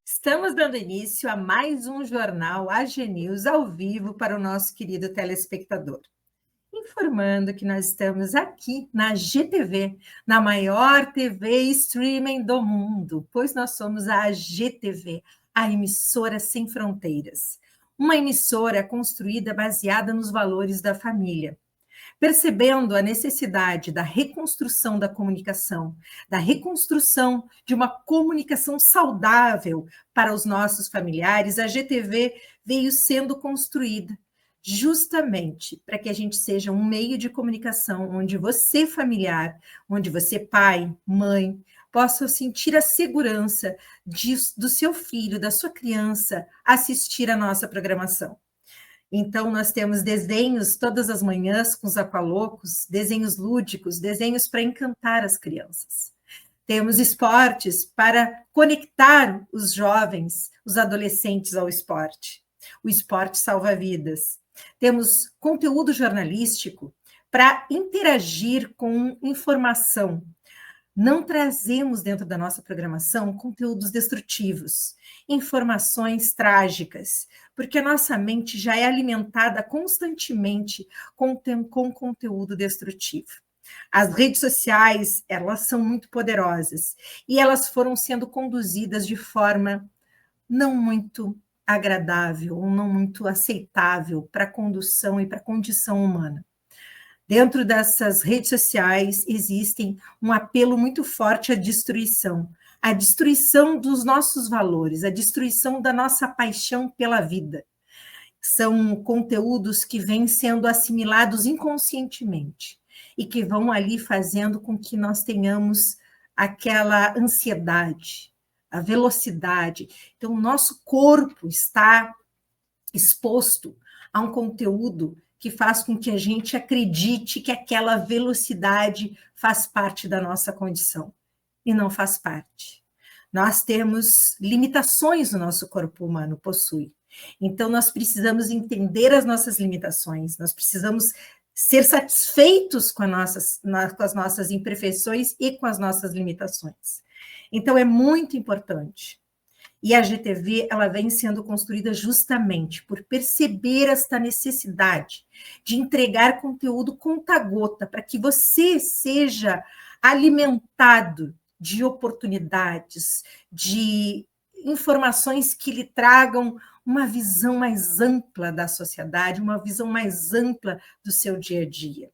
Estamos dando início a mais um jornal AG News ao vivo para o nosso querido telespectador. Informando que nós estamos aqui na GTV, na maior TV streaming do mundo, pois nós somos a GTV, a emissora sem fronteiras. Uma emissora construída baseada nos valores da família. Percebendo a necessidade da reconstrução da comunicação, da reconstrução de uma comunicação saudável para os nossos familiares, a GTV veio sendo construída justamente para que a gente seja um meio de comunicação onde você, familiar, onde você, pai, mãe, possa sentir a segurança do seu filho, da sua criança, assistir a nossa programação. Então, nós temos desenhos todas as manhãs com os Aqualocos, desenhos lúdicos, desenhos para encantar as crianças. Temos esportes para conectar os jovens, os adolescentes ao esporte. O esporte salva vidas. Temos conteúdo jornalístico para interagir com informação. Não trazemos dentro da nossa programação conteúdos destrutivos, informações trágicas, porque a nossa mente já é alimentada constantemente com conteúdo destrutivo. As redes sociais, elas são muito poderosas e elas foram sendo conduzidas de forma não muito agradável, ou não muito aceitável para a condução e para a condição humana. Dentro dessas redes sociais existem um apelo muito forte à destruição dos nossos valores, a destruição da nossa paixão pela vida. São conteúdos que vêm sendo assimilados inconscientemente e que vão ali fazendo com que nós tenhamos aquela ansiedade, a velocidade. Então, o nosso corpo está exposto a um conteúdo que faz com que a gente acredite que aquela velocidade faz parte da nossa condição. E não faz parte. Nós temos limitações no nosso corpo humano, possui. Então, nós precisamos entender as nossas limitações, nós precisamos ser satisfeitos com as nossas imperfeições e com as nossas limitações. Então, é muito importante. E a GTV, ela vem sendo construída justamente por perceber esta necessidade de entregar conteúdo conta-gota, para que você seja alimentado de oportunidades, de informações que lhe tragam uma visão mais ampla da sociedade, uma visão mais ampla do seu dia a dia.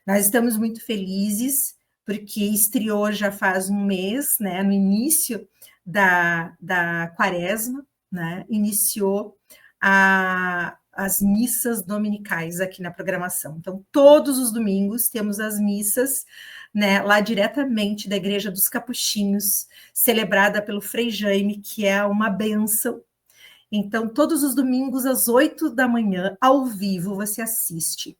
Nós estamos muito felizes, porque estreou já faz um mês, né, no início da quaresma, né, iniciou as missas dominicais aqui na programação. Então, todos os domingos temos as missas, né, lá diretamente da Igreja dos Capuchinhos, celebrada pelo Frei Jaime, que é uma bênção. Então, todos os domingos, às 8 da manhã, ao vivo, você assiste.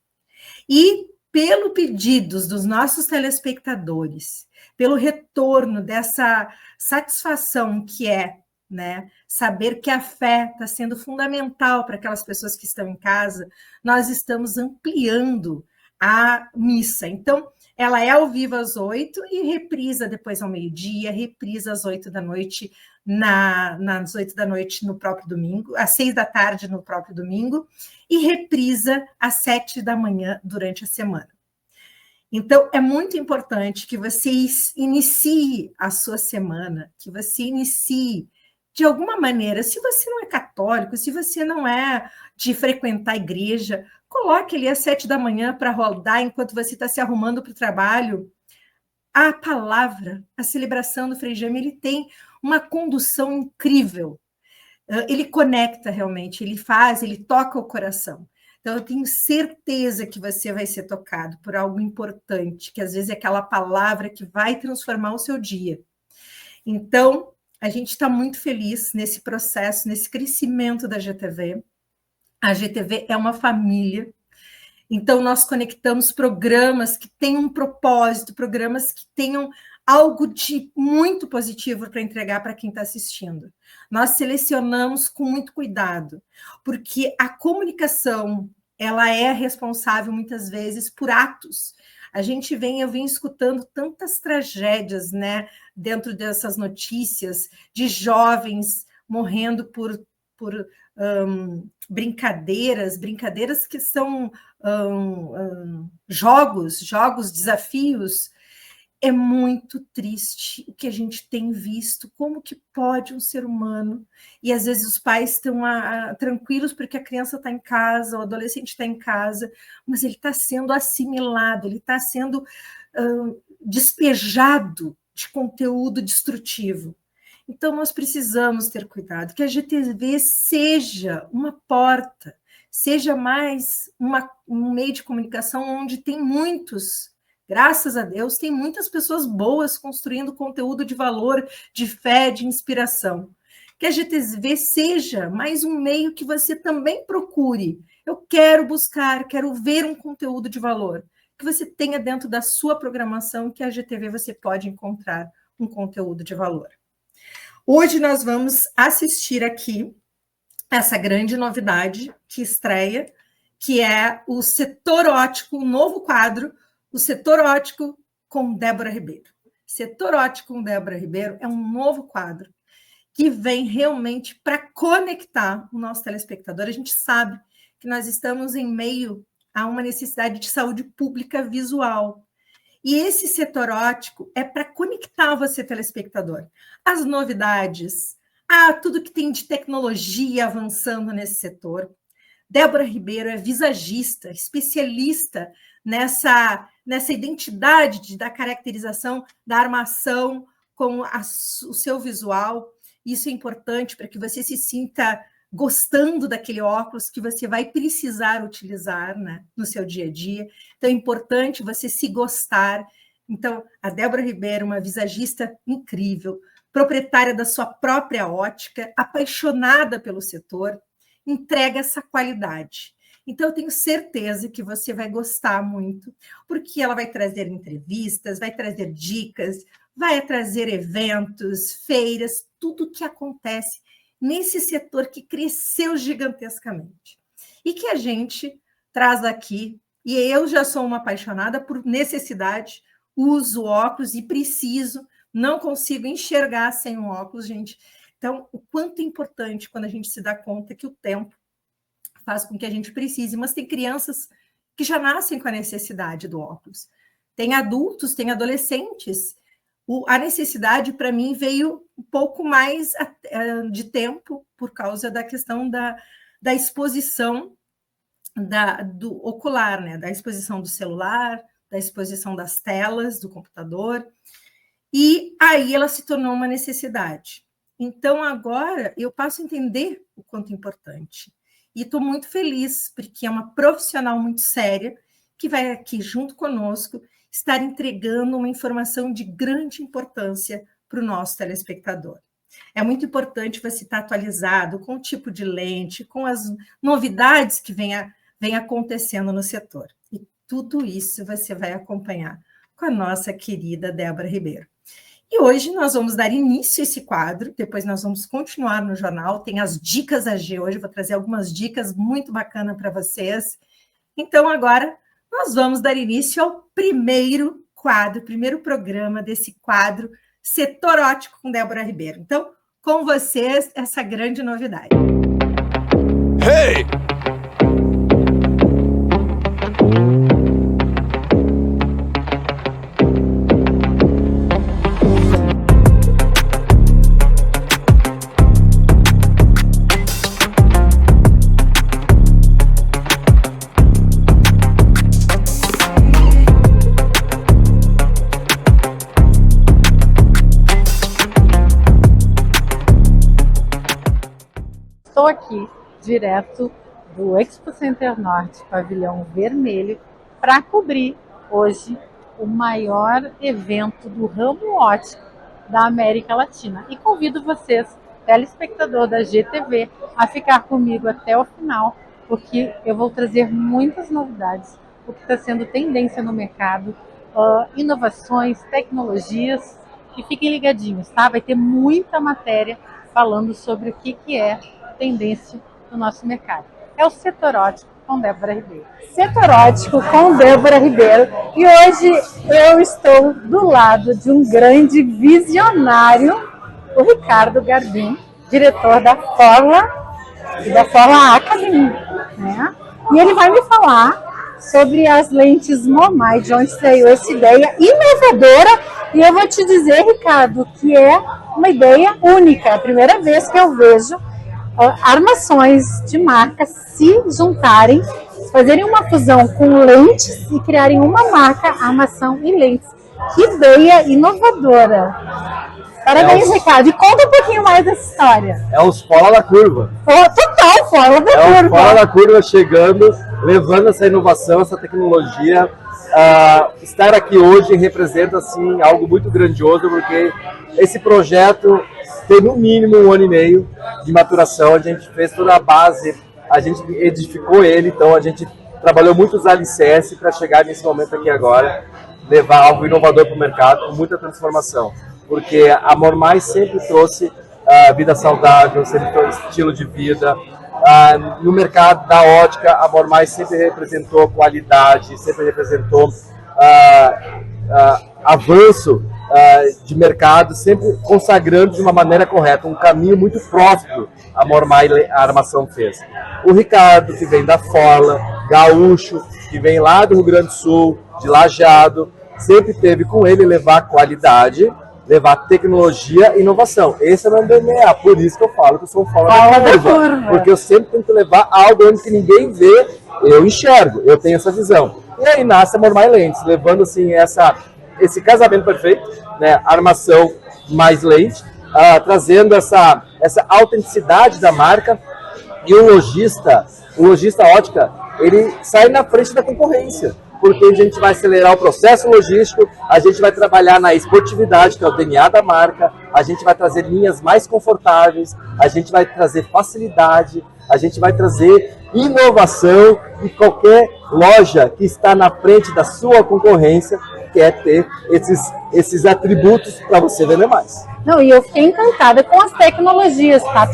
E, pelo pedidos dos nossos telespectadores, pelo retorno dessa satisfação que é, né, saber que a fé está sendo fundamental para aquelas pessoas que estão em casa, nós estamos ampliando a missa. Então, ela é ao vivo às 8 e reprisa depois ao meio-dia, reprisa às 8 da noite, nas 8 da noite no próprio domingo, às 6 da tarde no próprio domingo, e reprisa às 7 da manhã durante a semana. Então, é muito importante que você inicie a sua semana, que você inicie de alguma maneira. Se você não é católico, se você não é de frequentar a igreja, coloque ali às 7 da manhã para rodar enquanto você está se arrumando para o trabalho. A palavra, a celebração do Frei Jaime, ele tem uma condução incrível. Ele conecta realmente, ele toca o coração. Então, eu tenho certeza que você vai ser tocado por algo importante, que às vezes é aquela palavra que vai transformar o seu dia. Então, a gente está muito feliz nesse processo, nesse crescimento da GTV. A GTV é uma família. Então, nós conectamos programas que tenham um propósito, programas que tenham algo de muito positivo para entregar para quem está assistindo. Nós selecionamos com muito cuidado, porque a comunicação ela é responsável muitas vezes por atos. Eu venho escutando tantas tragédias, né, dentro dessas notícias de jovens morrendo por brincadeiras que são jogos, desafios. É muito triste o que a gente tem visto, como que pode um ser humano, e às vezes os pais estão tranquilos porque a criança está em casa, o adolescente está em casa, mas ele está sendo assimilado, ele está sendo despejado de conteúdo destrutivo. Então, nós precisamos ter cuidado, que a GTV seja uma porta, seja mais um meio de comunicação onde tem muitos. Graças a Deus, tem muitas pessoas boas construindo conteúdo de valor, de fé, de inspiração. Que a GTV seja mais um meio que você também procure. Eu quero buscar, quero ver um conteúdo de valor. Que você tenha dentro da sua programação, que a GTV você pode encontrar um conteúdo de valor. Hoje nós vamos assistir aqui essa grande novidade que estreia, que é o Setor Ótico, um novo quadro, o Setor Ótico com Débora Ribeiro. Setor Ótico com Débora Ribeiro é um novo quadro que vem realmente para conectar o nosso telespectador. A gente sabe que nós estamos em meio a uma necessidade de saúde pública visual. E esse setor ótico é para conectar você, telespectador, as novidades, tudo que tem de tecnologia avançando nesse setor. Débora Ribeiro é visagista, especialista nessa identidade da caracterização da armação com o seu visual. Isso é importante para que você se sinta gostando daquele óculos que você vai precisar utilizar, né, no seu dia a dia. Então, é importante você se gostar. Então, a Débora Ribeiro, uma visagista incrível, proprietária da sua própria ótica, apaixonada pelo setor, entrega essa qualidade. Então, eu tenho certeza que você vai gostar muito, porque ela vai trazer entrevistas, vai trazer dicas, vai trazer eventos, feiras, tudo o que acontece nesse setor que cresceu gigantescamente. E que a gente traz aqui, e eu já sou uma apaixonada por necessidade, uso óculos e preciso, não consigo enxergar sem um óculos, gente. Então, o quanto é importante quando a gente se dá conta que o tempo faz com que a gente precise, mas tem crianças que já nascem com a necessidade do óculos. Tem adultos, tem adolescentes. A necessidade, para mim, veio um pouco mais de tempo por causa da questão da exposição do ocular, né? Da exposição do celular, da exposição das telas do computador. E aí ela se tornou uma necessidade. Então, agora, eu passo a entender o quanto é importante. E estou muito feliz, porque é uma profissional muito séria que vai aqui, junto conosco, estar entregando uma informação de grande importância para o nosso telespectador. É muito importante você estar atualizado com o tipo de lente, com as novidades que vem acontecendo no setor. E tudo isso você vai acompanhar com a nossa querida Débora Ribeiro. E hoje nós vamos dar início a esse quadro, depois nós vamos continuar no jornal, tem as dicas AG hoje, vou trazer algumas dicas muito bacanas para vocês. Então, agora, nós vamos dar início ao primeiro quadro, primeiro programa desse quadro, Setor Ótico com Débora Ribeiro. Então, com vocês, essa grande novidade. Hey! Estou aqui direto do Expo Center Norte, pavilhão vermelho, para cobrir hoje o maior evento do ramo ótico da América Latina. E convido vocês, telespectador da GTV, a ficar comigo até o final, porque eu vou trazer muitas novidades, o que está sendo tendência no mercado, inovações, tecnologias. E fiquem ligadinhos, tá? Vai ter muita matéria falando sobre o que é tendência no nosso mercado. É o Setor Ótico com Débora Ribeiro. Setor Ótico com Débora Ribeiro. E hoje eu estou do lado de um grande visionário, o Ricardo Garbim, diretor da Forla e da Forla Academy, né? E ele vai me falar sobre as lentes Mormai, de onde saiu essa ideia inovadora. E eu vou te dizer, Ricardo, que é uma ideia única. É a primeira vez que eu vejo armações de marcas se juntarem, fazerem uma fusão com lentes e criarem uma marca, armação e lentes. Que ideia inovadora! Parabéns, Ricardo. E conta um pouquinho mais dessa história. É os fora da curva. Total, fora da curva. É os fora da curva chegando, levando essa inovação, essa tecnologia. Estar aqui hoje representa assim, algo muito grandioso, porque esse projeto tem no mínimo 1 ano e meio de maturação. A gente fez toda a base, a gente edificou ele, então a gente trabalhou muitos alicerces para chegar nesse momento aqui agora, levar algo inovador para o mercado, com muita transformação. Porque a Mormai sempre trouxe vida saudável, sempre trouxe estilo de vida. No mercado da ótica, a Mormai sempre representou qualidade, sempre representou avanço de mercado, sempre consagrando de uma maneira correta, um caminho muito próspero a Mormai, a armação fez. O Ricardo, que vem da Forla, gaúcho, que vem lá do Rio Grande do Sul, de Lajeado, sempre teve com ele levar qualidade, levar tecnologia e inovação. Esse é o meu DNA, por isso que eu falo que eu sou um fora da curva. Porque eu sempre tento levar algo onde ninguém vê, eu enxergo, eu tenho essa visão. E aí nasce a Mormai Lentes, levando assim esse casamento perfeito, né? Armação mais lente, trazendo essa autenticidade da marca. E o lojista ótica, ele sai na frente da concorrência. Porque a gente vai acelerar o processo logístico, a gente vai trabalhar na esportividade, que é o DNA da marca, a gente vai trazer linhas mais confortáveis, a gente vai trazer facilidade, a gente vai trazer inovação, e qualquer loja que está na frente da sua concorrência quer ter esses atributos para você vender mais. Não, e eu fiquei encantada com as tecnologias, tá?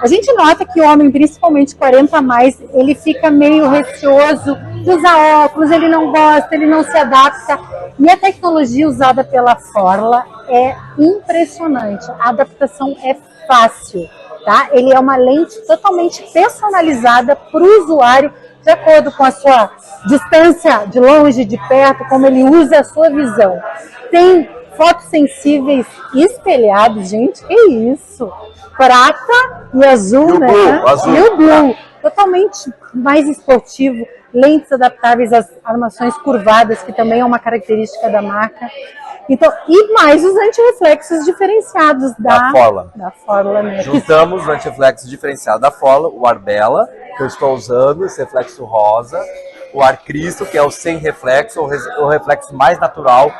A gente nota que o homem, principalmente 40 a mais, ele fica meio receoso de usar óculos, ele não gosta, ele não se adapta. E a tecnologia usada pela Forla é impressionante. A adaptação é fácil, tá? Ele é uma lente totalmente personalizada para o usuário, de acordo com a sua distância de longe, de perto, como ele usa a sua visão. Tem fotossensíveis espelhados, gente, que isso? Prata e azul, né? Azul. E o blue, totalmente mais esportivo, lentes adaptáveis às armações curvadas, que também é uma característica da marca. Então, e mais os antirreflexos diferenciados da Forla, né? Juntamos os antirreflexos diferenciados da Forla, o Arbella, que eu estou usando, esse reflexo rosa, o Ar Cristo, que é o sem reflexo, o reflexo mais natural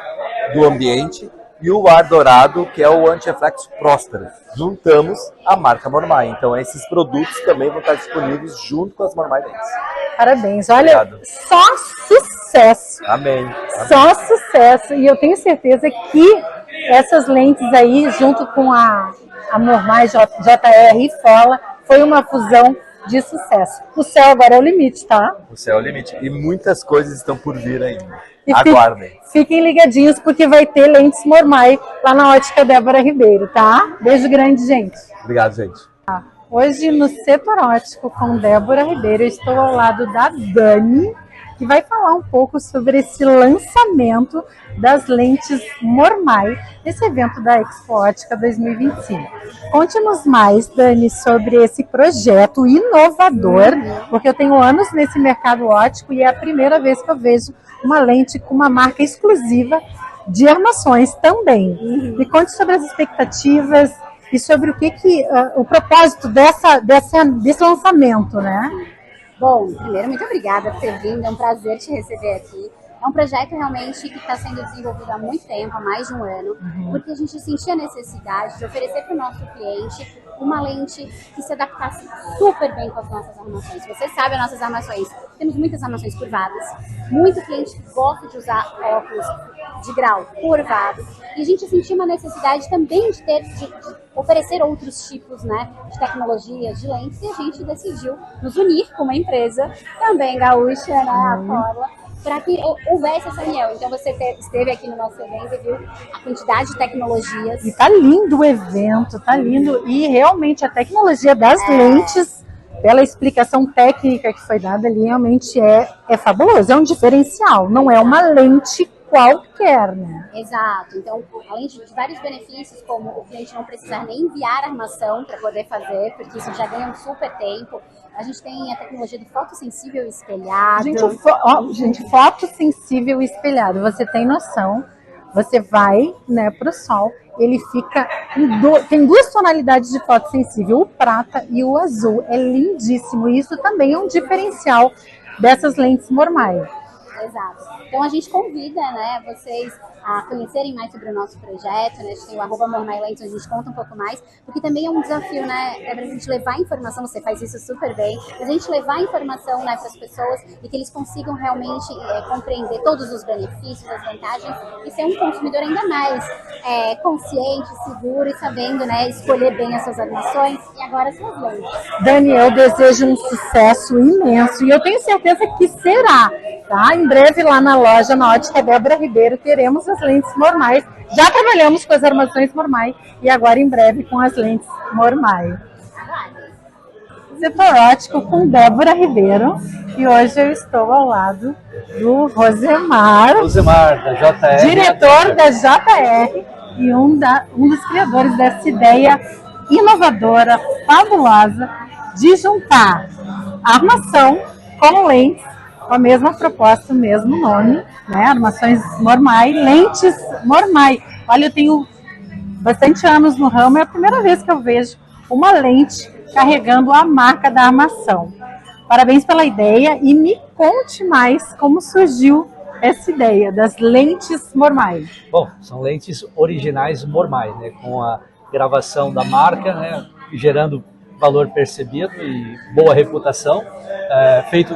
do ambiente, e o Ar Dourado, que é o anti-reflexo Próspero. Juntamos a marca Mormai. Então, esses produtos também vão estar disponíveis junto com as Mormai Lentes. Parabéns. Olha, obrigado. Só sucesso. Amém. Só sucesso. E eu tenho certeza que essas lentes aí, junto com a Mormai JR e Forla, foi uma fusão de sucesso. O céu agora é o limite, tá? O céu é o limite. E muitas coisas estão por vir ainda. Aguardem. Fiquem ligadinhos, porque vai ter lentes Mormai lá na Ótica Débora Ribeiro, tá? Beijo grande, gente. Obrigado, gente. Hoje no Setor Ótico com Débora Ribeiro, eu estou ao lado da Dani, que vai falar um pouco sobre esse lançamento das lentes Mormai, nesse evento da Expo Ótica 2025. Conte-nos mais, Dani, sobre esse projeto inovador, porque eu tenho anos nesse mercado óptico e é a primeira vez que eu vejo uma lente com uma marca exclusiva de armações também. Me conte sobre as expectativas e sobre o propósito desse lançamento, né? Bom, primeiro, muito obrigada por ter vindo, é um prazer te receber aqui. É um projeto realmente que está sendo desenvolvido há muito tempo, há mais de um ano, porque a gente sentia a necessidade de oferecer para o nosso cliente uma lente que se adaptasse super bem com as nossas armações. Você sabe as nossas armações. Temos muitas armações curvadas, muito cliente que gosta de usar óculos de grau curvado. E a gente sentiu uma necessidade também de oferecer outros tipos, né, de tecnologias, de lentes, e a gente decidiu nos unir com uma empresa também gaúcha, né, a Forla, para que houvesse essa união. Então você esteve aqui no nosso evento e viu a quantidade de tecnologias. E tá lindo o evento, tá lindo. E realmente a tecnologia das lentes, pela explicação técnica que foi dada ali, realmente é fabuloso. É um diferencial, não é uma lente qualquer, né? Exato. Então, além de vários benefícios, como o cliente não precisar nem enviar a armação para poder fazer, porque isso já ganha um super tempo. A gente tem a tecnologia do fotossensível espelhado. Gente, fotossensível espelhado. Você tem noção? Você vai, né, pro sol, ele fica tem duas tonalidades de fotossensível, o prata e o azul. É lindíssimo. E isso também é um diferencial dessas lentes Mormai. Exato. Então a gente convida, né, vocês a conhecerem mais sobre o nosso projeto, né? A gente tem o @mormailentes, onde a gente conta um pouco mais, porque também é um desafio, né, é pra gente levar informação, você faz isso super bem, mas a gente levar informação, né, para as pessoas e que eles consigam realmente compreender todos os benefícios, as vantagens e ser um consumidor ainda mais consciente, seguro e sabendo, né, escolher bem as suas armações e agora as suas lentes. Dani, eu desejo um sucesso imenso e eu tenho certeza que será, tá? Em breve lá na loja, na Ótica Débora Ribeiro, teremos as lentes Mormai. Já trabalhamos com as armações Mormai e agora em breve com as lentes Mormai. Setor ótico com Débora Ribeiro e hoje eu estou ao lado do Rosemar, Da JR. diretor da JR e um dos criadores dessa ideia inovadora, fabulosa, de juntar armação com lentes, com a mesma proposta, o mesmo nome, né? Armações Mormai, lentes Mormai. Olha, eu tenho bastante anos no ramo, é a primeira vez que eu vejo uma lente carregando a marca da armação. Parabéns pela ideia e me conte mais como surgiu essa ideia das lentes Mormai. Bom, são lentes originais Mormai, né? Com a gravação da marca, né? Gerando valor percebido e boa reputação, feito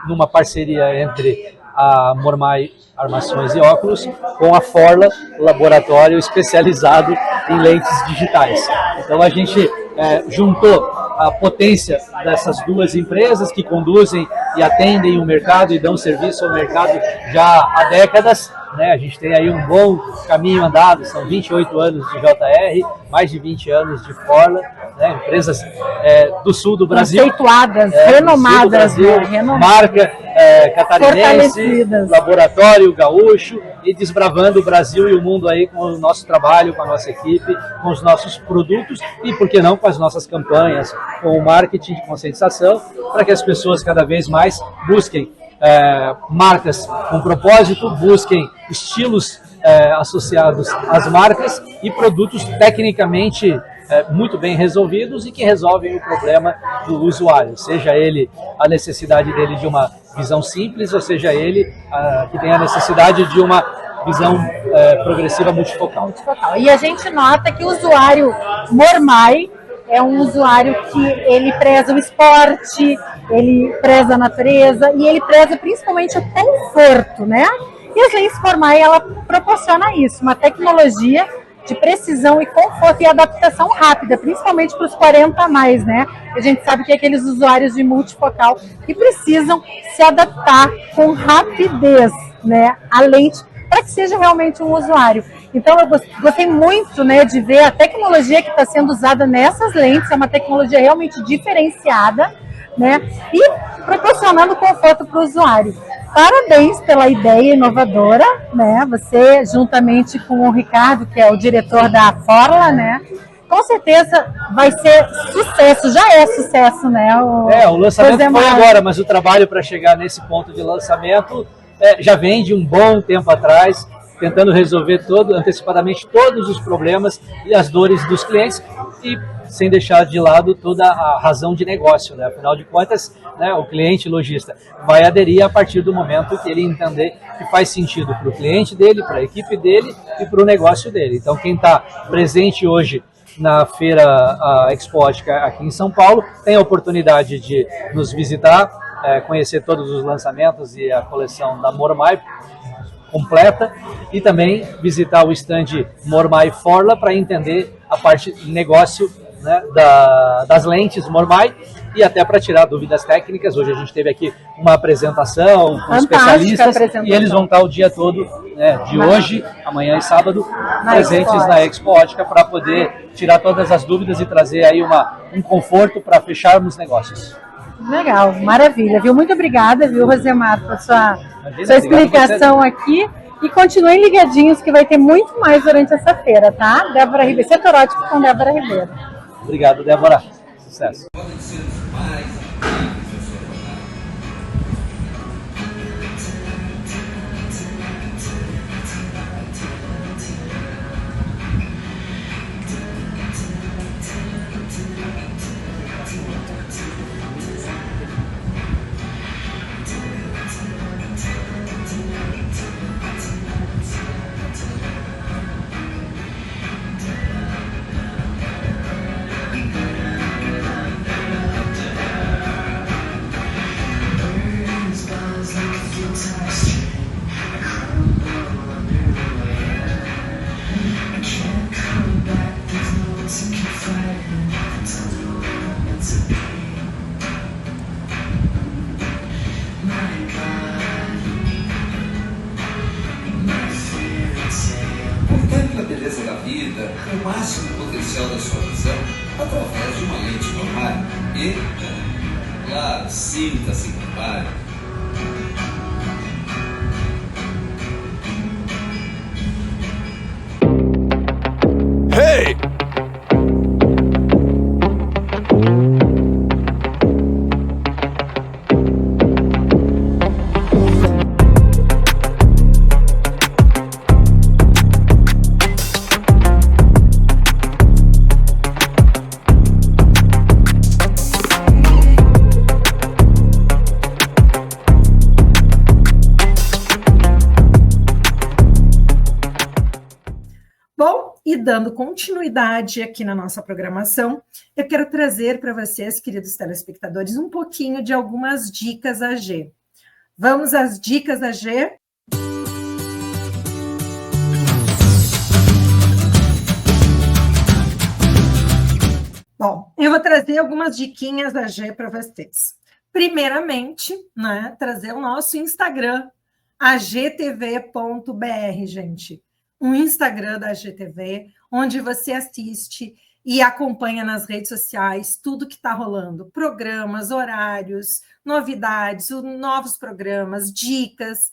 numa parceria entre a Mormai Armações e Óculos com a Forla, laboratório especializado em lentes digitais. Então a gente juntou a potência dessas duas empresas que conduzem e atendem o mercado e dão serviço ao mercado já há décadas, né? A gente tem aí um bom caminho andado, são 28 anos de JR, mais de 20 anos de Forla, né? Empresas do sul do Brasil. Conceituadas, renomadas, Brasil, né? Marca catarinense, laboratório gaúcho e desbravando o Brasil e o mundo aí com o nosso trabalho, com a nossa equipe, com os nossos produtos e, por que não, com as nossas campanhas, com o marketing de conscientização, para que as pessoas cada vez mais busquem marcas com propósito, busquem estilos associados às marcas e produtos tecnicamente muito bem resolvidos e que resolvem o problema do usuário, seja ele a necessidade dele de uma visão simples, ou seja ele que tem a necessidade de uma visão progressiva multifocal. E a gente nota que o usuário Mormai é um usuário que ele preza o esporte, ele preza a natureza e ele preza principalmente o conforto, né? E as lentes Mormai, ela proporciona isso, uma tecnologia de precisão e conforto e adaptação rápida, principalmente para os 40 a mais, né? A gente sabe que é aqueles usuários de multifocal que precisam se adaptar com rapidez, né? A lente, para que seja realmente um usuário. Então eu gostei muito, né, de ver a tecnologia que está sendo usada nessas lentes, é uma tecnologia realmente diferenciada, né? E proporcionando conforto para o usuário. Parabéns pela ideia inovadora, né? Você, juntamente com o Ricardo, que é o diretor da Forla, né? Com certeza vai ser sucesso, já é sucesso, né? O lançamento foi agora, mas o trabalho para chegar nesse ponto de lançamento já vem de um bom tempo atrás, tentando resolver antecipadamente todos os problemas e as dores dos clientes e sem deixar de lado toda a razão de negócio, né? Afinal de contas, né, o cliente lojista vai aderir a partir do momento que ele entender que faz sentido para o cliente dele, para a equipe dele e para o negócio dele. Então, quem está presente hoje na feira Expo Ótica aqui em São Paulo tem a oportunidade de nos visitar, conhecer todos os lançamentos e a coleção da Mormai completa, e também visitar o stand Mormai Forla para entender a parte de negócio, né, das lentes Mormai, e até para tirar dúvidas técnicas. Hoje a gente teve aqui uma apresentação com especialistas e eles vão estar o dia todo, né, de hoje, amanhã e sábado, presentes na Expo Ótica para poder tirar todas as dúvidas e trazer aí um conforto para fecharmos negócios. Legal, maravilha, viu? Muito obrigada, viu, Rosemar, por sua explicação aqui. E continuem ligadinhos que vai ter muito mais durante essa feira, tá? Débora Ribeiro, Setor Ótico com Débora Ribeiro. Obrigado, Débora. Sucesso. Contemple a beleza da vida, o máximo potencial da sua visão, através de uma lente normal. E, claro, sinta-se compare. Hey! E dando continuidade aqui na nossa programação, eu quero trazer para vocês, queridos telespectadores, um pouquinho de algumas dicas AG. Vamos às dicas AG? Bom, eu vou trazer algumas diquinhas AG para vocês. Primeiramente, né, trazer o nosso Instagram, agtv.br, gente. Um Instagram da GTV, onde você assiste e acompanha nas redes sociais tudo que está rolando, programas, horários, novidades, novos programas, dicas,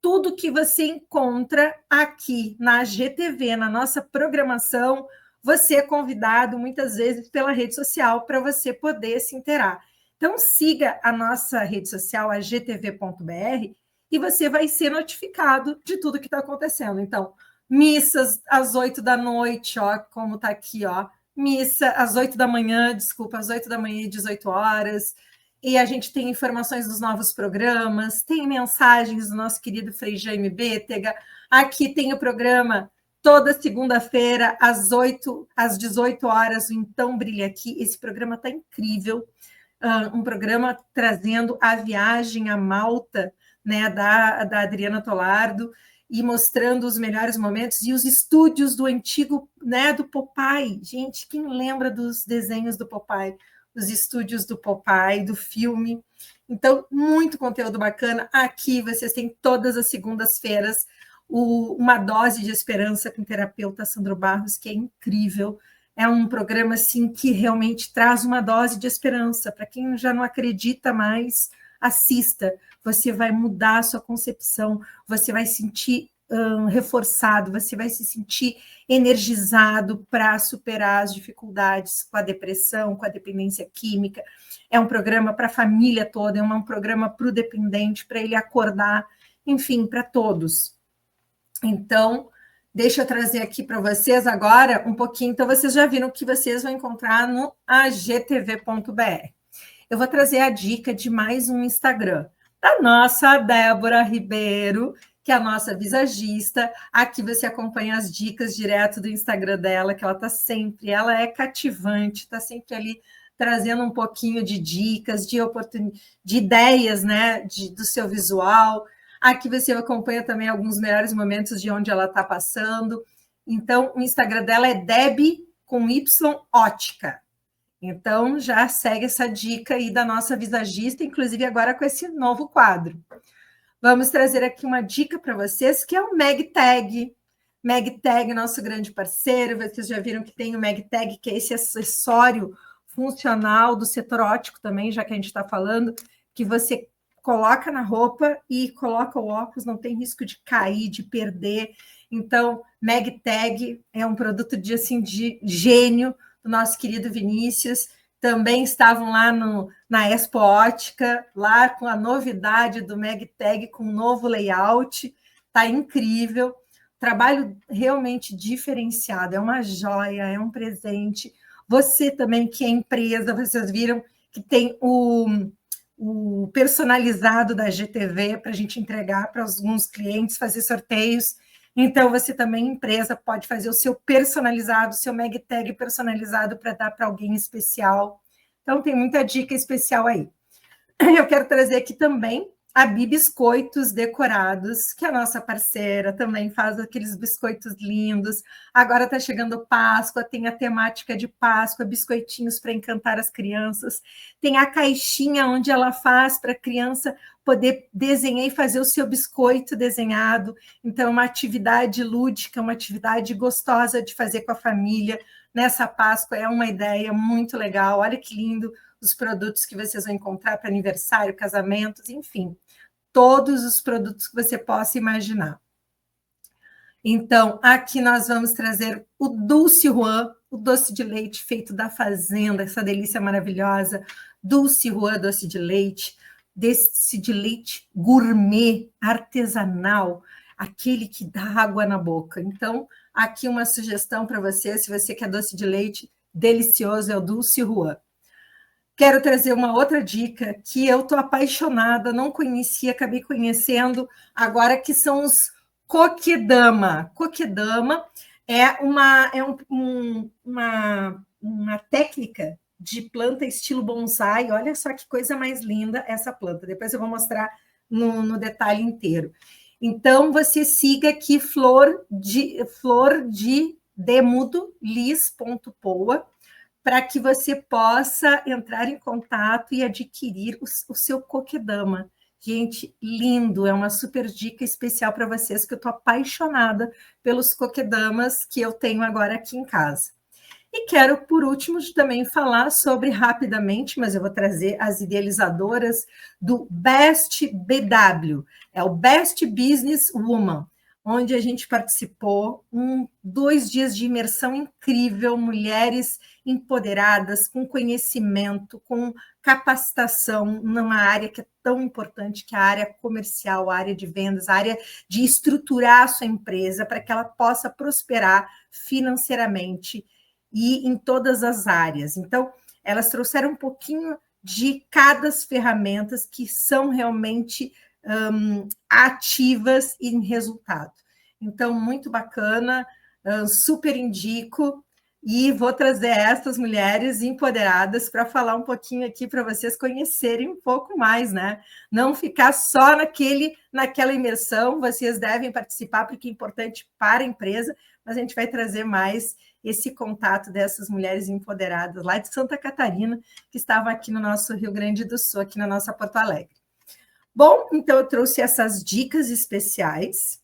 tudo que você encontra aqui na GTV, na nossa programação, você é convidado muitas vezes pela rede social para você poder se inteirar. Então siga a nossa rede social, a gtv.br, e você vai ser notificado de tudo que está acontecendo. Então, missas às 8 da noite, ó, como está aqui, ó. Missa às 8 da manhã, desculpa, às 8 da manhã e 18 horas. E a gente tem informações dos novos programas, tem mensagens do nosso querido Frei Jaime Bétega. Aqui tem o programa toda segunda-feira, às 18 horas, o Então Brilha Aqui. Esse programa está incrível. Um programa trazendo a viagem a Malta, né, da Adriana Tolardo, e mostrando os melhores momentos e os estúdios do antigo, né, do Popeye. Gente, quem lembra dos desenhos do Popeye? Os estúdios do Popeye, do filme. Então, muito conteúdo bacana. Aqui vocês têm todas as segundas-feiras uma dose de esperança com o terapeuta Sandro Barros, que é incrível. É um programa assim que realmente traz uma dose de esperança. Para quem já não acredita mais, assista. Você vai mudar a sua concepção, você vai sentir reforçado, você vai se sentir energizado para superar as dificuldades com a depressão, com a dependência química. É um programa para a família toda, é um programa para o dependente, para ele acordar, enfim, para todos. Então, deixa eu trazer aqui para vocês agora um pouquinho. Então, vocês já viram o que vocês vão encontrar no agtv.br. Eu vou trazer a dica de mais um Instagram, da nossa Débora Ribeiro, que é a nossa visagista. Aqui você acompanha as dicas direto do Instagram dela, que ela está sempre, ela é cativante, está sempre ali trazendo um pouquinho de dicas, de ideias, né, do seu visual. Aqui você acompanha também alguns melhores momentos de onde ela está passando. Então, o Instagram dela é Deb com Y Ótica. Então, já segue essa dica aí da nossa visagista, inclusive agora com esse novo quadro. Vamos trazer aqui uma dica para vocês, que é o MagTag. MagTag, nosso grande parceiro. Vocês já viram que tem o MagTag, que é esse acessório funcional do setor óptico também, já que a gente está falando, que você coloca na roupa e coloca o óculos, não tem risco de cair, de perder. Então, MagTag é um produto de gênio do nosso querido Vinícius. Também estavam lá na Expo Ótica, lá com a novidade do MagTag, com um novo layout. Está incrível. Trabalho realmente diferenciado, é uma joia, é um presente. Você também, que é empresa, vocês viram que tem o personalizado da GTV para a gente entregar para alguns clientes, fazer sorteios. Então, você também, empresa, pode fazer o seu personalizado, o seu MagTag personalizado para dar para alguém especial. Então, tem muita dica especial aí. Eu quero trazer aqui também a Bi Biscoitos Decorados, que é a nossa parceira, também faz aqueles biscoitos lindos. Agora está chegando Páscoa, tem a temática de Páscoa, biscoitinhos para encantar as crianças. Tem a caixinha onde ela faz para a criança poder desenhar e fazer o seu biscoito desenhado. Então, uma atividade lúdica, uma atividade gostosa de fazer com a família. Nessa Páscoa é uma ideia muito legal. Olha que lindo os produtos que vocês vão encontrar para aniversário, casamentos, enfim. Todos os produtos que você possa imaginar. Então, aqui nós vamos trazer o Dulce Juan, o doce de leite feito da fazenda, essa delícia maravilhosa. Dulce Juan, doce de leite gourmet, artesanal, aquele que dá água na boca. Então, aqui uma sugestão para você, se você quer doce de leite delicioso, é o Dulce Juan. Quero trazer uma outra dica que eu estou apaixonada, não conhecia, acabei conhecendo agora, que são os Kokedama. Kokedama é uma técnica de planta estilo bonsai. Olha só que coisa mais linda essa planta. Depois eu vou mostrar no detalhe inteiro. Então, você siga aqui flor de demudo lis.poa, para que você possa entrar em contato e adquirir o seu Kokedama. Gente, lindo, é uma super dica especial para vocês, que eu estou apaixonada pelos Kokedamas que eu tenho agora aqui em casa. E quero, por último, também falar sobre, rapidamente, mas eu vou trazer as idealizadoras do Best BW, é o Best Business Woman, onde a gente participou, 2 dias de imersão incrível, mulheres empoderadas, com conhecimento, com capacitação numa área que é tão importante, que é a área comercial, a área de vendas, a área de estruturar a sua empresa para que ela possa prosperar financeiramente e em todas as áreas. Então, elas trouxeram um pouquinho de cada ferramentas que são realmente ativas e em resultado. Então, muito bacana, super indico, e vou trazer essas mulheres empoderadas para falar um pouquinho aqui para vocês conhecerem um pouco mais, né? Não ficar só naquela imersão, vocês devem participar porque é importante para a empresa, mas a gente vai trazer mais esse contato dessas mulheres empoderadas lá de Santa Catarina, que estavam aqui no nosso Rio Grande do Sul, aqui na nossa Porto Alegre. Bom, então eu trouxe essas dicas especiais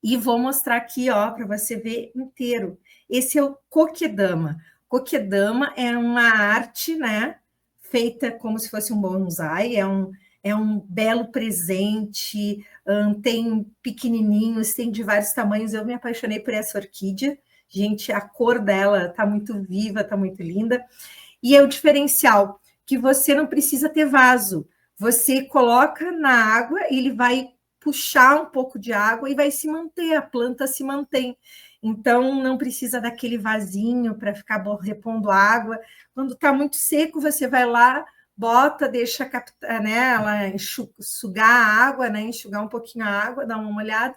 e vou mostrar aqui, ó, para você ver inteiro. Esse é o Kokedama. Kokedama é uma arte, né, feita como se fosse um bonsai, é um belo presente, tem pequenininhos, tem de vários tamanhos. Eu me apaixonei por essa orquídea. Gente, a cor dela está muito viva, está muito linda. E é o diferencial, que você não precisa ter vaso. Você coloca na água, ele vai puxar um pouco de água e vai se manter, a planta se mantém. Então, não precisa daquele vasinho para ficar repondo água. Quando está muito seco, você vai lá, bota, deixa captar, né, ela sugar a água, né, enxugar um pouquinho a água, dar uma molhada,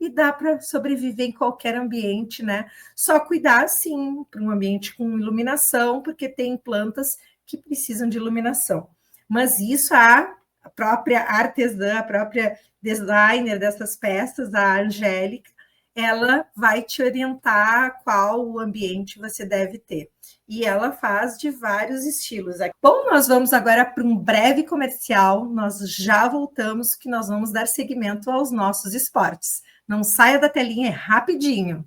e dá para sobreviver em qualquer ambiente, né? Só cuidar, sim, para um ambiente com iluminação, porque tem plantas que precisam de iluminação. Mas isso a própria artesã, a própria designer dessas peças, a Angélica, ela vai te orientar qual o ambiente você deve ter. E ela faz de vários estilos. Bom, nós vamos agora para um breve comercial. Nós já voltamos, que nós vamos dar seguimento aos nossos esportes. Não saia da telinha, é rapidinho.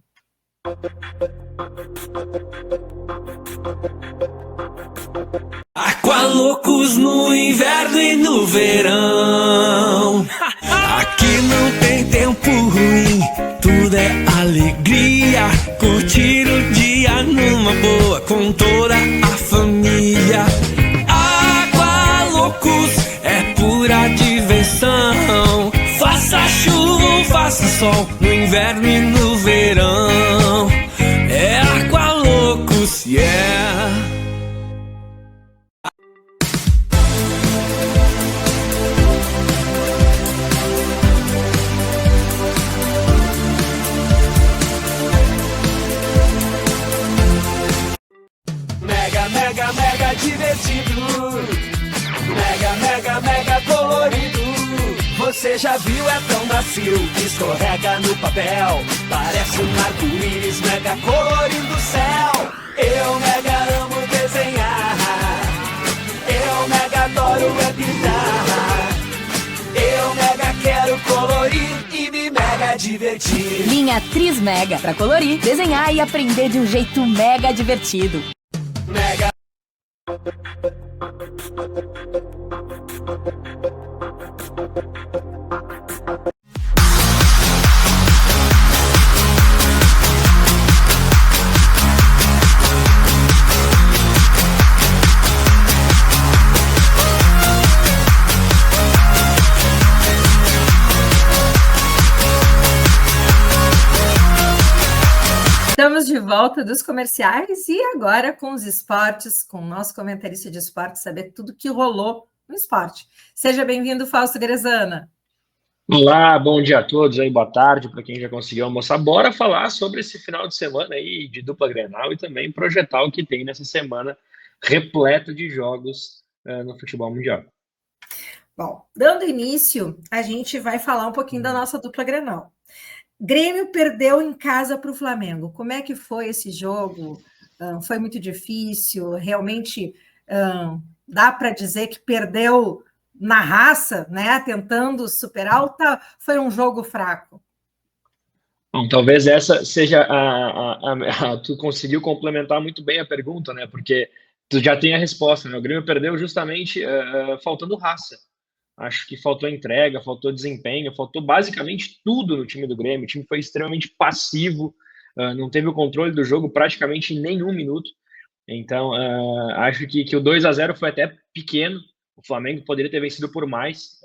Aqualocos no inverno e no verão. Aqui não tem tempo ruim, tudo é alegria. Curtir o dia numa boa com toda a família. Aqualocos é pura diversão. Faça chuva ou faça sol, no inverno e no verão. É Aqualocos, yeah. Mega divertido, mega colorido. Você já viu, é tão macio que escorrega no papel. Parece um arco-íris mega colorido do céu. Eu mega amo desenhar, eu mega adoro pintar. Eu mega quero colorir e me mega divertir. Linha Tris Mega, pra colorir, desenhar e aprender de um jeito mega divertido. Mega. Estamos de volta dos comerciais e agora com os esportes, com o nosso comentarista de esporte, saber tudo que rolou no esporte. Seja bem-vindo, Fausto Grezana. Olá, bom dia a todos aí, boa tarde para quem já conseguiu almoçar. Bora falar sobre esse final de semana aí de dupla Grenal e também projetar o que tem nessa semana repleta de jogos no futebol mundial. Bom, dando início, a gente vai falar um pouquinho da nossa dupla Grenal. Grêmio perdeu em casa para o Flamengo. Como é que foi esse jogo? Foi muito difícil? Realmente dá para dizer que perdeu na raça, né? Tentando superar, ou foi um jogo fraco? Bom, talvez essa seja tu conseguiu complementar muito bem a pergunta, né? Porque tu já tem a resposta, né? O Grêmio perdeu justamente faltando raça. Acho que faltou entrega, faltou desempenho, faltou basicamente tudo no time do Grêmio. O time foi extremamente passivo, não teve o controle do jogo praticamente em nenhum minuto. Então, acho que o 2-0 foi até pequeno. O Flamengo poderia ter vencido por mais.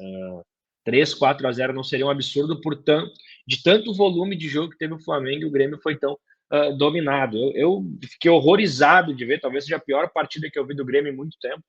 3-4-0 não seria um absurdo de tanto volume de jogo que teve o Flamengo e o Grêmio foi tão dominado. Eu fiquei horrorizado de ver, talvez seja a pior partida que eu vi do Grêmio em muito tempo.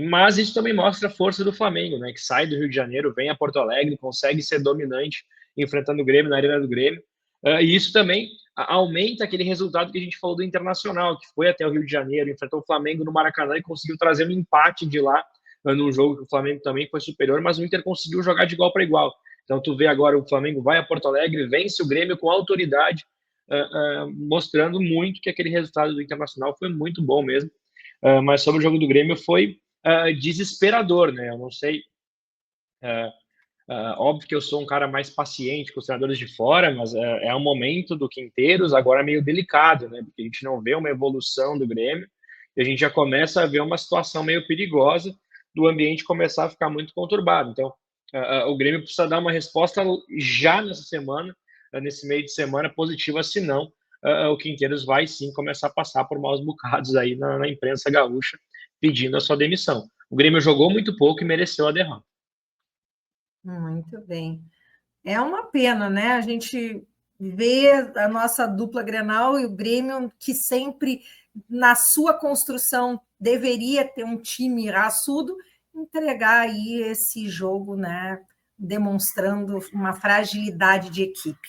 Mas isso também mostra a força do Flamengo, né? Que sai do Rio de Janeiro, vem a Porto Alegre, consegue ser dominante enfrentando o Grêmio na Arena do Grêmio. E isso também aumenta aquele resultado que a gente falou do Internacional, que foi até o Rio de Janeiro, enfrentou o Flamengo no Maracanã e conseguiu trazer um empate de lá, num jogo que o Flamengo também foi superior, mas o Inter conseguiu jogar de igual para igual. Então tu vê agora o Flamengo vai a Porto Alegre, vence o Grêmio com autoridade, mostrando muito que aquele resultado do Internacional foi muito bom mesmo. Mas sobre o jogo do Grêmio foi desesperador, né? Eu não sei. Óbvio que eu sou um cara mais paciente com os treinadores de fora, mas é um momento do Quinteiros agora meio delicado, né? Porque a gente não vê uma evolução do Grêmio e a gente já começa a ver uma situação meio perigosa do ambiente começar a ficar muito conturbado. Então, o Grêmio precisa dar uma resposta já nessa semana, nesse meio de semana positiva, senão o Quinteiros vai sim começar a passar por maus bocados aí na imprensa gaúcha pedindo a sua demissão. O Grêmio jogou muito pouco e mereceu a derrota. Muito bem. É uma pena, né? A gente ver a nossa dupla Grenal e o Grêmio, que sempre, na sua construção, deveria ter um time raçudo, entregar aí esse jogo, né, demonstrando uma fragilidade de equipe.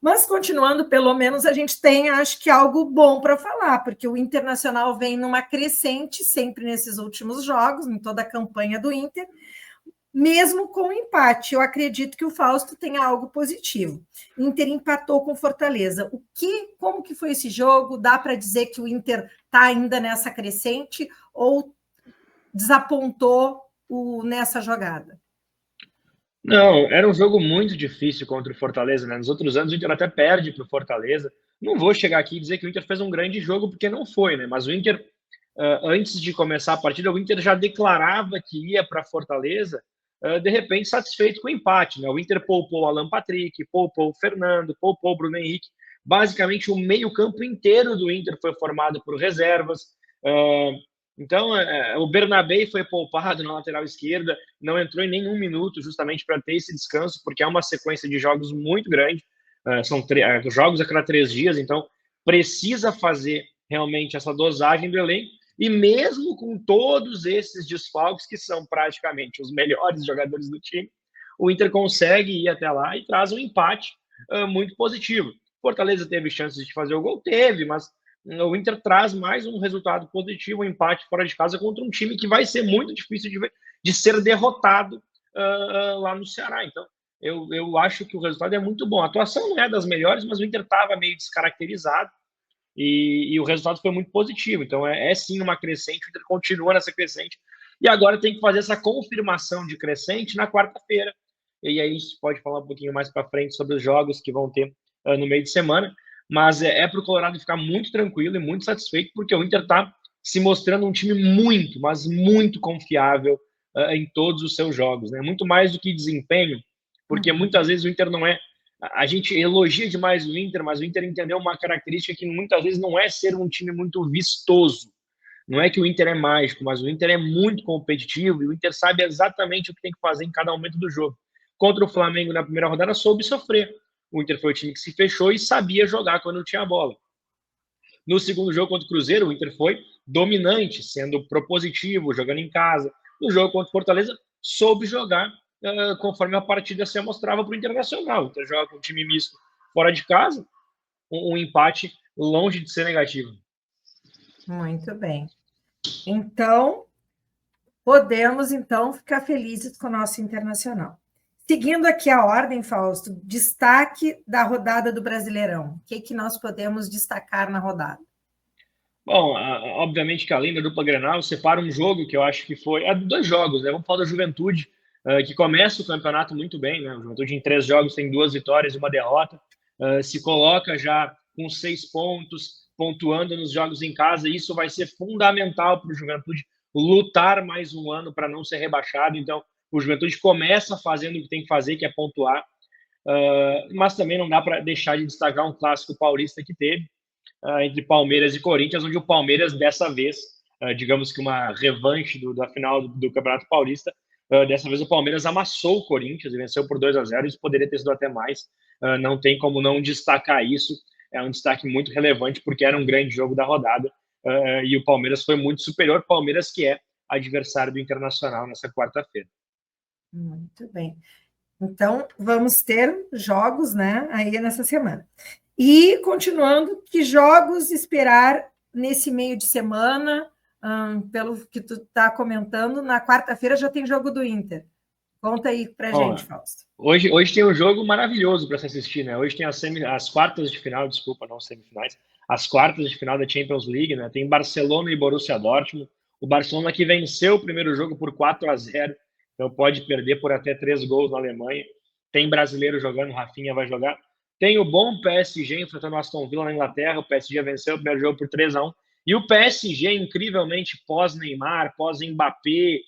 Mas, continuando, pelo menos a gente tem, acho que, algo bom para falar, porque o Internacional vem numa crescente sempre nesses últimos jogos, em toda a campanha do Inter, mesmo com o empate. Eu acredito que o Fausto tenha algo positivo. O Inter empatou com Fortaleza. Como que foi esse jogo? Dá para dizer que o Inter está ainda nessa crescente ou desapontou nessa jogada? Não, era um jogo muito difícil contra o Fortaleza, né? Nos outros anos o Inter até perde para o Fortaleza. Não vou chegar aqui e dizer que o Inter fez um grande jogo, porque não foi, né? Mas o Inter, antes de começar a partida, o Inter já declarava que ia para Fortaleza, de repente satisfeito com o empate, né? O Inter poupou o Alan Patrick, poupou o Fernando, poupou o Bruno Henrique. Basicamente, o meio-campo inteiro do Inter foi formado por reservas. Então, o Bernabé foi poupado na lateral esquerda, não entrou em nenhum minuto justamente para ter esse descanso, porque é uma sequência de jogos muito grande, são jogos a cada 3 dias, então precisa fazer realmente essa dosagem do elenco, e mesmo com todos esses desfalques, que são praticamente os melhores jogadores do time, o Inter consegue ir até lá e traz um empate muito positivo. Fortaleza teve chances de fazer o gol? Teve, mas o Inter traz mais um resultado positivo, um empate fora de casa contra um time que vai ser muito difícil de ser derrotado lá no Ceará. Então, eu acho que o resultado é muito bom. A atuação não é das melhores, mas o Inter estava meio descaracterizado e o resultado foi muito positivo. Então, é sim uma crescente, o Inter continua nessa crescente e agora tem que fazer essa confirmação de crescente na quarta-feira. E aí a gente pode falar um pouquinho mais para frente sobre os jogos que vão ter no meio de semana. Mas é para o Colorado ficar muito tranquilo e muito satisfeito, porque o Inter está se mostrando um time muito, mas muito confiável em todos os seus jogos, né? Muito mais do que desempenho, porque muitas vezes o Inter não é... A gente elogia demais o Inter, mas o Inter entendeu uma característica que muitas vezes não é ser um time muito vistoso. Não é que o Inter é mágico, mas o Inter é muito competitivo e o Inter sabe exatamente o que tem que fazer em cada momento do jogo. Contra o Flamengo na primeira rodada, soube sofrer. O Inter foi o time que se fechou e sabia jogar quando tinha a bola. No segundo jogo contra o Cruzeiro, o Inter foi dominante, sendo propositivo, jogando em casa. No jogo contra o Fortaleza, soube jogar conforme a partida se mostrava para o Internacional. O Inter joga com um time misto fora de casa, um empate longe de ser negativo. Muito bem. Então, podemos ficar felizes com o nosso Internacional. Seguindo aqui a ordem, Fausto, destaque da rodada do Brasileirão. O que nós podemos destacar na rodada? Bom, obviamente que além da dupla Grenal, separa um jogo que eu acho que foi... 2 jogos, né? Vamos falar da Juventude, que começa o campeonato muito bem, né? A Juventude em 3 jogos tem 2 vitórias e 1 derrota. Se coloca já com 6 pontos, pontuando nos jogos em casa. E isso vai ser fundamental para o Juventude lutar mais um ano para não ser rebaixado. Então, o Juventude começa fazendo o que tem que fazer, que é pontuar, mas também não dá para deixar de destacar um clássico paulista que teve, entre Palmeiras e Corinthians, onde o Palmeiras, dessa vez, digamos que uma revanche da final do Campeonato Paulista, dessa vez o Palmeiras amassou o Corinthians e venceu por 2-0, isso poderia ter sido até mais, não tem como não destacar isso, é um destaque muito relevante, porque era um grande jogo da rodada, e o Palmeiras foi muito superior, Palmeiras que é adversário do Internacional nessa quarta-feira. Muito bem. Então, vamos ter jogos, né, aí nessa semana. E, continuando, que jogos esperar nesse meio de semana? Pelo que tu está comentando, na quarta-feira já tem jogo do Inter. Conta aí para a gente, Fausto. Hoje tem um jogo maravilhoso para se assistir, né? Hoje tem as quartas de final, desculpa, não semifinais, as quartas de final da Champions League, né? Tem Barcelona e Borussia Dortmund. O Barcelona que venceu o primeiro jogo por 4-0, então pode perder por até 3 gols na Alemanha. Tem brasileiro jogando, Rafinha vai jogar. Tem o bom PSG enfrentando o Aston Villa na Inglaterra. O PSG venceu o primeiro jogo por 3-1. E o PSG, incrivelmente, pós-Neymar, pós-Mbappé,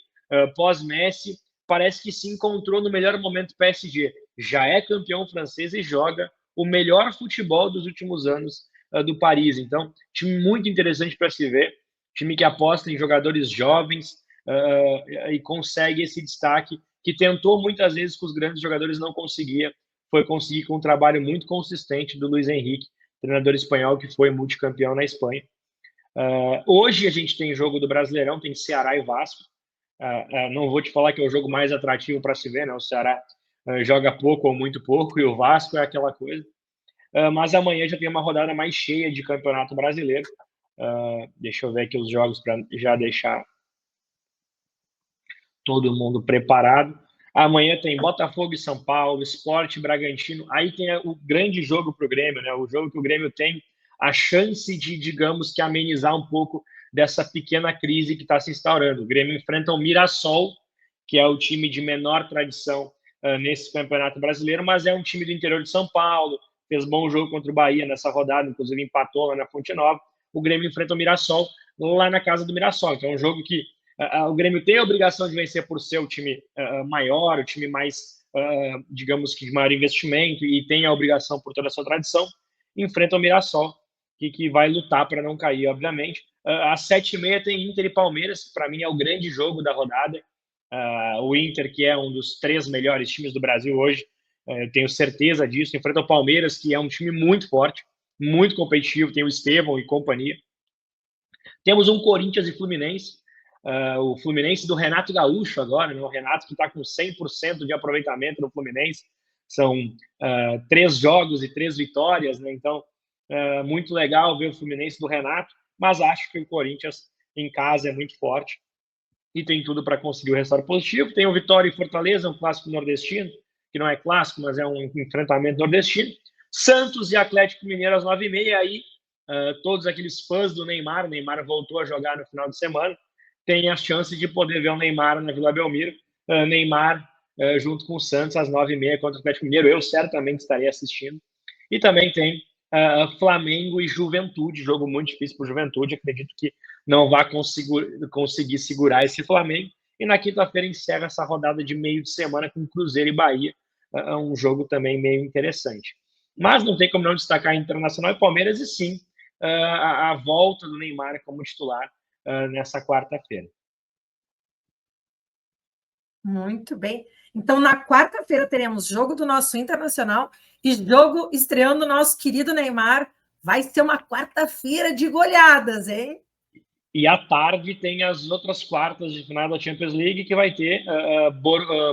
pós-Messi, parece que se encontrou no melhor momento PSG. Já é campeão francês e joga o melhor futebol dos últimos anos do Paris. Então, time muito interessante para se ver. Time que aposta em jogadores jovens, e consegue esse destaque que tentou muitas vezes com os grandes jogadores, não conseguia. foi conseguir com um trabalho muito consistente do Luiz Henrique, treinador espanhol que foi multicampeão na Espanha. Hoje a gente tem jogo do Brasileirão, tem Ceará e Vasco. Não vou te falar que é o jogo mais atrativo para se ver, né? O Ceará joga pouco ou muito pouco e o Vasco é aquela coisa. Mas amanhã já tem uma rodada mais cheia de Campeonato Brasileiro. Deixa eu ver aqui os jogos para já deixar todo mundo preparado. Amanhã tem Botafogo e São Paulo, Sport e Bragantino. Aí tem o grande jogo para o Grêmio, né? O jogo que o Grêmio tem a chance de, digamos que, amenizar um pouco dessa pequena crise que está se instaurando. O Grêmio enfrenta o Mirassol, que é o time de menor tradição nesse Campeonato Brasileiro, mas é um time do interior de São Paulo, fez bom jogo contra o Bahia nessa rodada, inclusive empatou lá na Fonte Nova. O Grêmio enfrenta o Mirassol lá na casa do Mirassol. Então é um jogo que o Grêmio tem a obrigação de vencer por ser o time maior, o time mais, digamos que de maior investimento, e tem a obrigação por toda a sua tradição. Enfrenta o Mirassol, que vai lutar para não cair, obviamente. Às 7h30 tem Inter e Palmeiras, que para mim é o grande jogo da rodada. O Inter, que é um dos 3 melhores times do Brasil hoje, eu tenho certeza disso. Enfrenta o Palmeiras, que é um time muito forte, muito competitivo, tem o Estevão e companhia. Temos um Corinthians e Fluminense, o Fluminense do Renato Gaúcho agora, né? O Renato que está com 100% de aproveitamento no Fluminense. São 3 jogos e 3 vitórias, né? Então, muito legal ver o Fluminense do Renato, mas acho que o Corinthians em casa é muito forte e tem tudo para conseguir o resultado positivo. Tem o Vitória e Fortaleza, um clássico nordestino, que não é clássico, mas é um enfrentamento nordestino. Santos e Atlético Mineiro às 9h30. Aí, todos aqueles fãs do Neymar, o Neymar voltou a jogar no final de semana, tem a chance de poder ver o Neymar na Vila Belmiro. Neymar junto com o Santos às 9h30 contra o Atlético Mineiro. Eu certamente estarei assistindo. E também tem Flamengo e Juventude, jogo muito difícil para o Juventude. Acredito que não vai conseguir segurar esse Flamengo. E na quinta-feira encerra essa rodada de meio de semana com Cruzeiro e Bahia. Um jogo também meio interessante. Mas não tem como não destacar Internacional e Palmeiras, e sim a volta do Neymar como titular nessa quarta-feira. Muito bem. Então, na quarta-feira teremos jogo do nosso Internacional e jogo estreando o nosso querido Neymar. Vai ser uma quarta-feira de goleadas, hein? E à tarde tem as outras quartas de final da Champions League, que vai ter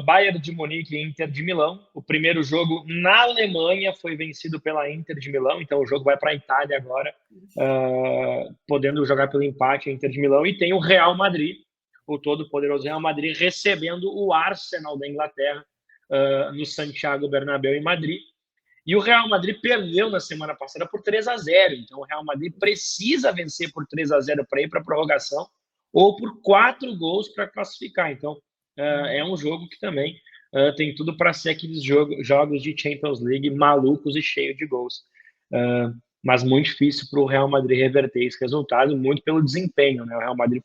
Bayern de Munique e Inter de Milão. O primeiro jogo na Alemanha foi vencido pela Inter de Milão, então o jogo vai para a Itália agora, podendo jogar pelo empate a Inter de Milão. E tem o Real Madrid, o todo-poderoso Real Madrid, recebendo o Arsenal da Inglaterra no Santiago Bernabéu em Madrid. E o Real Madrid perdeu na semana passada por 3-0. Então o Real Madrid precisa vencer por 3-0 para ir para a prorrogação, ou por 4 gols para classificar. Então é um jogo que também tem tudo para ser aqueles jogos de Champions League malucos e cheios de gols. Mas muito difícil para o Real Madrid reverter esse resultado, muito pelo desempenho, né? O Real Madrid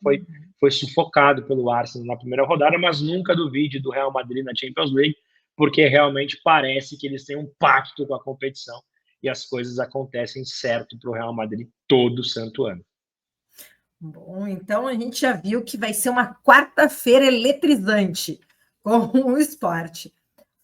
foi sufocado pelo Arsenal na primeira rodada, mas nunca duvide do Real Madrid na Champions League, porque realmente parece que eles têm um pacto com a competição e as coisas acontecem certo para o Real Madrid todo santo ano. Bom, então a gente já viu que vai ser uma quarta-feira eletrizante com o esporte.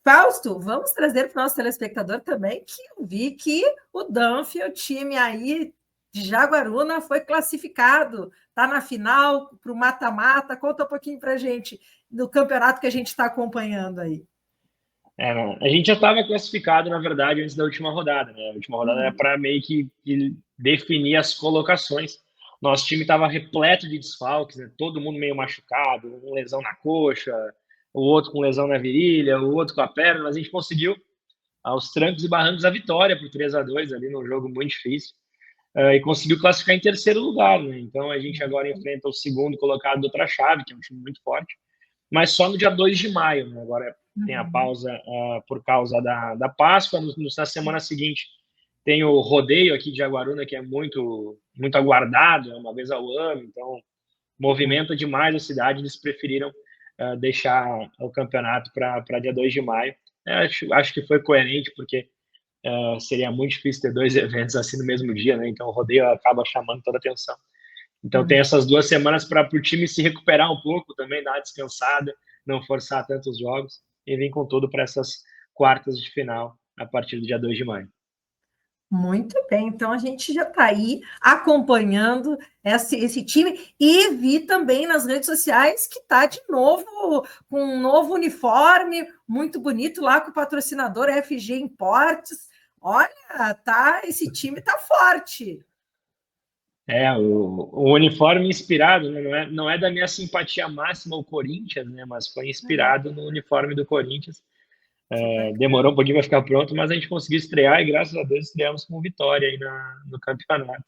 Fausto, vamos trazer para o nosso telespectador também que eu vi que o Danfi, o time aí de Jaguaruna, foi classificado, está na final para o mata-mata. Conta um pouquinho para a gente do campeonato que a gente está acompanhando aí. A gente já estava classificado, na verdade, antes da última rodada, né? A última rodada era para meio que definir as colocações. Nosso time estava repleto de desfalques, né? Todo mundo meio machucado, um lesão na coxa, o outro com lesão na virilha, o outro com a perna, mas a gente conseguiu, aos trancos e barrancos, a vitória por 3-2 ali num jogo muito difícil, e conseguiu classificar em terceiro lugar, né? Então a gente agora enfrenta o segundo colocado da outra chave, que é um time muito forte, mas só no dia 2 de maio, né? Agora tem a pausa por causa da Páscoa. Na semana seguinte tem o rodeio aqui de Jaguaruna, que é muito, muito aguardado, uma vez ao ano, então movimenta demais a cidade. Eles preferiram deixar o campeonato para dia 2 de maio. Acho que foi coerente, porque seria muito difícil ter 2 eventos assim no mesmo dia, né? Então o rodeio acaba chamando toda a atenção. Então tem essas 2 semanas para o time se recuperar um pouco também, dar uma descansada, não forçar tantos jogos e vir com tudo para essas quartas de final a partir do dia 2 de maio. Muito bem, então a gente já está aí acompanhando esse time e vi também nas redes sociais que está de novo com um novo uniforme muito bonito lá com o patrocinador FG Importes. Olha, esse time está forte. O uniforme inspirado, né? Não é da minha simpatia máxima o Corinthians, né? Mas foi inspirado no uniforme do Corinthians. Demorou um pouquinho para ficar pronto, mas a gente conseguiu estrear e graças a Deus estreamos com vitória aí no campeonato,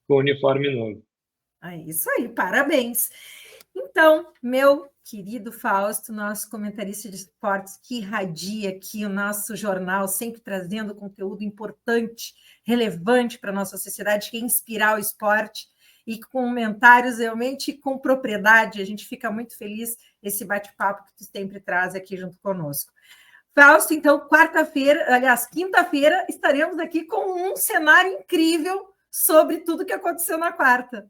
com o uniforme novo. É isso aí, parabéns. Então, meu querido Fausto, nosso comentarista de esportes que irradia aqui o nosso jornal, sempre trazendo conteúdo importante, relevante para a nossa sociedade, que é inspirar o esporte e comentários realmente com propriedade. A gente fica muito feliz esse bate-papo que tu sempre traz aqui junto conosco. Fausto, então, quinta-feira, estaremos aqui com um cenário incrível sobre tudo que aconteceu na quarta.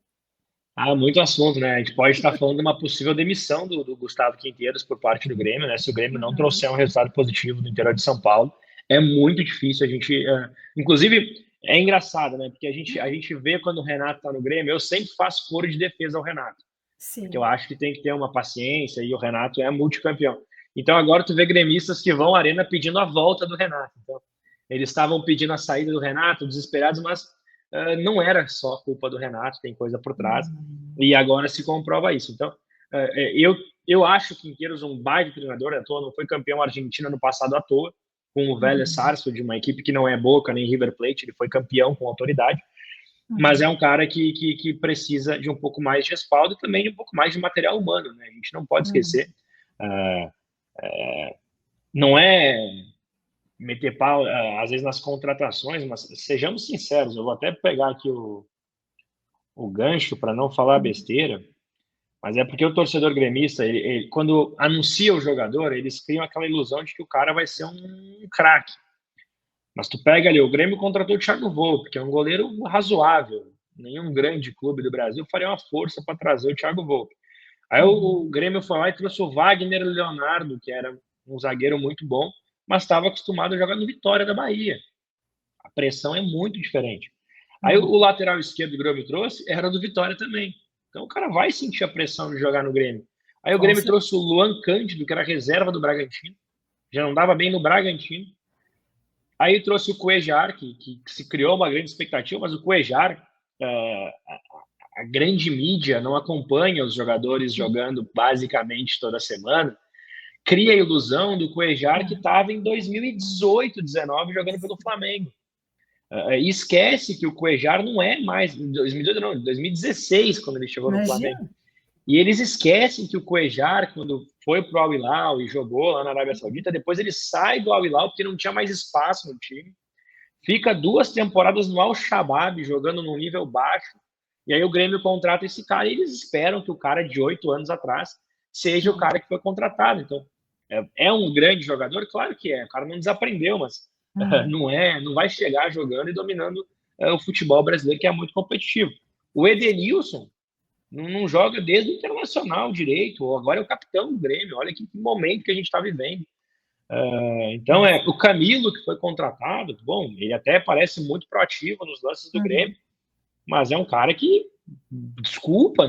Muito assunto, né? A gente pode estar falando de uma possível demissão do Gustavo Quinteiros por parte do Grêmio, né? Se o Grêmio não trouxer um resultado positivo no interior de São Paulo, é muito difícil a gente... inclusive, é engraçado, né? Porque a gente vê quando o Renato está no Grêmio, eu sempre faço coro de defesa ao Renato. Sim. Porque eu acho que tem que ter uma paciência e o Renato é multicampeão. Então, agora tu vê gremistas que vão à arena pedindo a volta do Renato. Então, eles estavam pedindo a saída do Renato, desesperados, mas não era só culpa do Renato, tem coisa por trás. E agora se comprova isso. Então, eu acho que Quinteiros um baita treinador, à toa, não foi campeão argentino no passado à toa, com o Vélez Sarsfield, de uma equipe que não é Boca nem River Plate, ele foi campeão com autoridade. Mas é um cara que precisa de um pouco mais de respaldo e também de um pouco mais de material humano, né? A gente não pode esquecer... não é meter pau, às vezes, nas contratações, mas sejamos sinceros, eu vou até pegar aqui o gancho para não falar besteira, mas é porque o torcedor gremista, ele, quando anuncia o jogador, eles criam aquela ilusão de que o cara vai ser um craque. Mas tu pega ali, o Grêmio contratou o Thiago Volpe, que é um goleiro razoável, nenhum grande clube do Brasil faria uma força para trazer o Thiago Volpe. Aí o Grêmio foi lá e trouxe o Wagner Leonardo, que era um zagueiro muito bom, mas estava acostumado a jogar no Vitória da Bahia. A pressão é muito diferente. Aí o lateral esquerdo que o Grêmio trouxe era do Vitória também. Então o cara vai sentir a pressão de jogar no Grêmio. Aí o Grêmio trouxe o Luan Cândido, que era reserva do Bragantino. Já não dava bem no Bragantino. Aí trouxe o Cuejar, que se criou uma grande expectativa, mas o Cuejar... a grande mídia não acompanha os jogadores jogando basicamente toda semana, cria a ilusão do Cuejar que estava em 2018, 19 jogando pelo Flamengo. E esquece que o Cuejar não é mais, em 2018 não, em 2016, quando ele chegou no Flamengo. E eles esquecem que o Cuejar, quando foi para o Al Hilal e jogou lá na Arábia Saudita, depois ele sai do Al Hilal porque não tinha mais espaço no time, fica 2 temporadas no Al Shabab jogando num nível baixo. E aí o Grêmio contrata esse cara e eles esperam que o cara de 8 anos atrás seja o cara que foi contratado. Então, é um grande jogador? Claro que é. O cara não desaprendeu, mas não vai chegar jogando e dominando o futebol brasileiro, que é muito competitivo. O Edenilson não joga desde o Internacional direito, agora é o capitão do Grêmio. Olha que momento que a gente está vivendo. Então, o Camilo, que foi contratado, bom, ele até parece muito proativo nos lances do Grêmio, mas é um cara que, desculpa,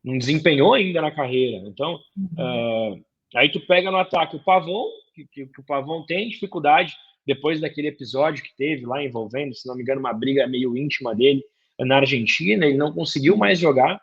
não desempenhou ainda na carreira. Então, aí tu pega no ataque o Pavon, que o Pavon tem dificuldade, depois daquele episódio que teve lá envolvendo, se não me engano, uma briga meio íntima dele na Argentina, ele não conseguiu mais jogar,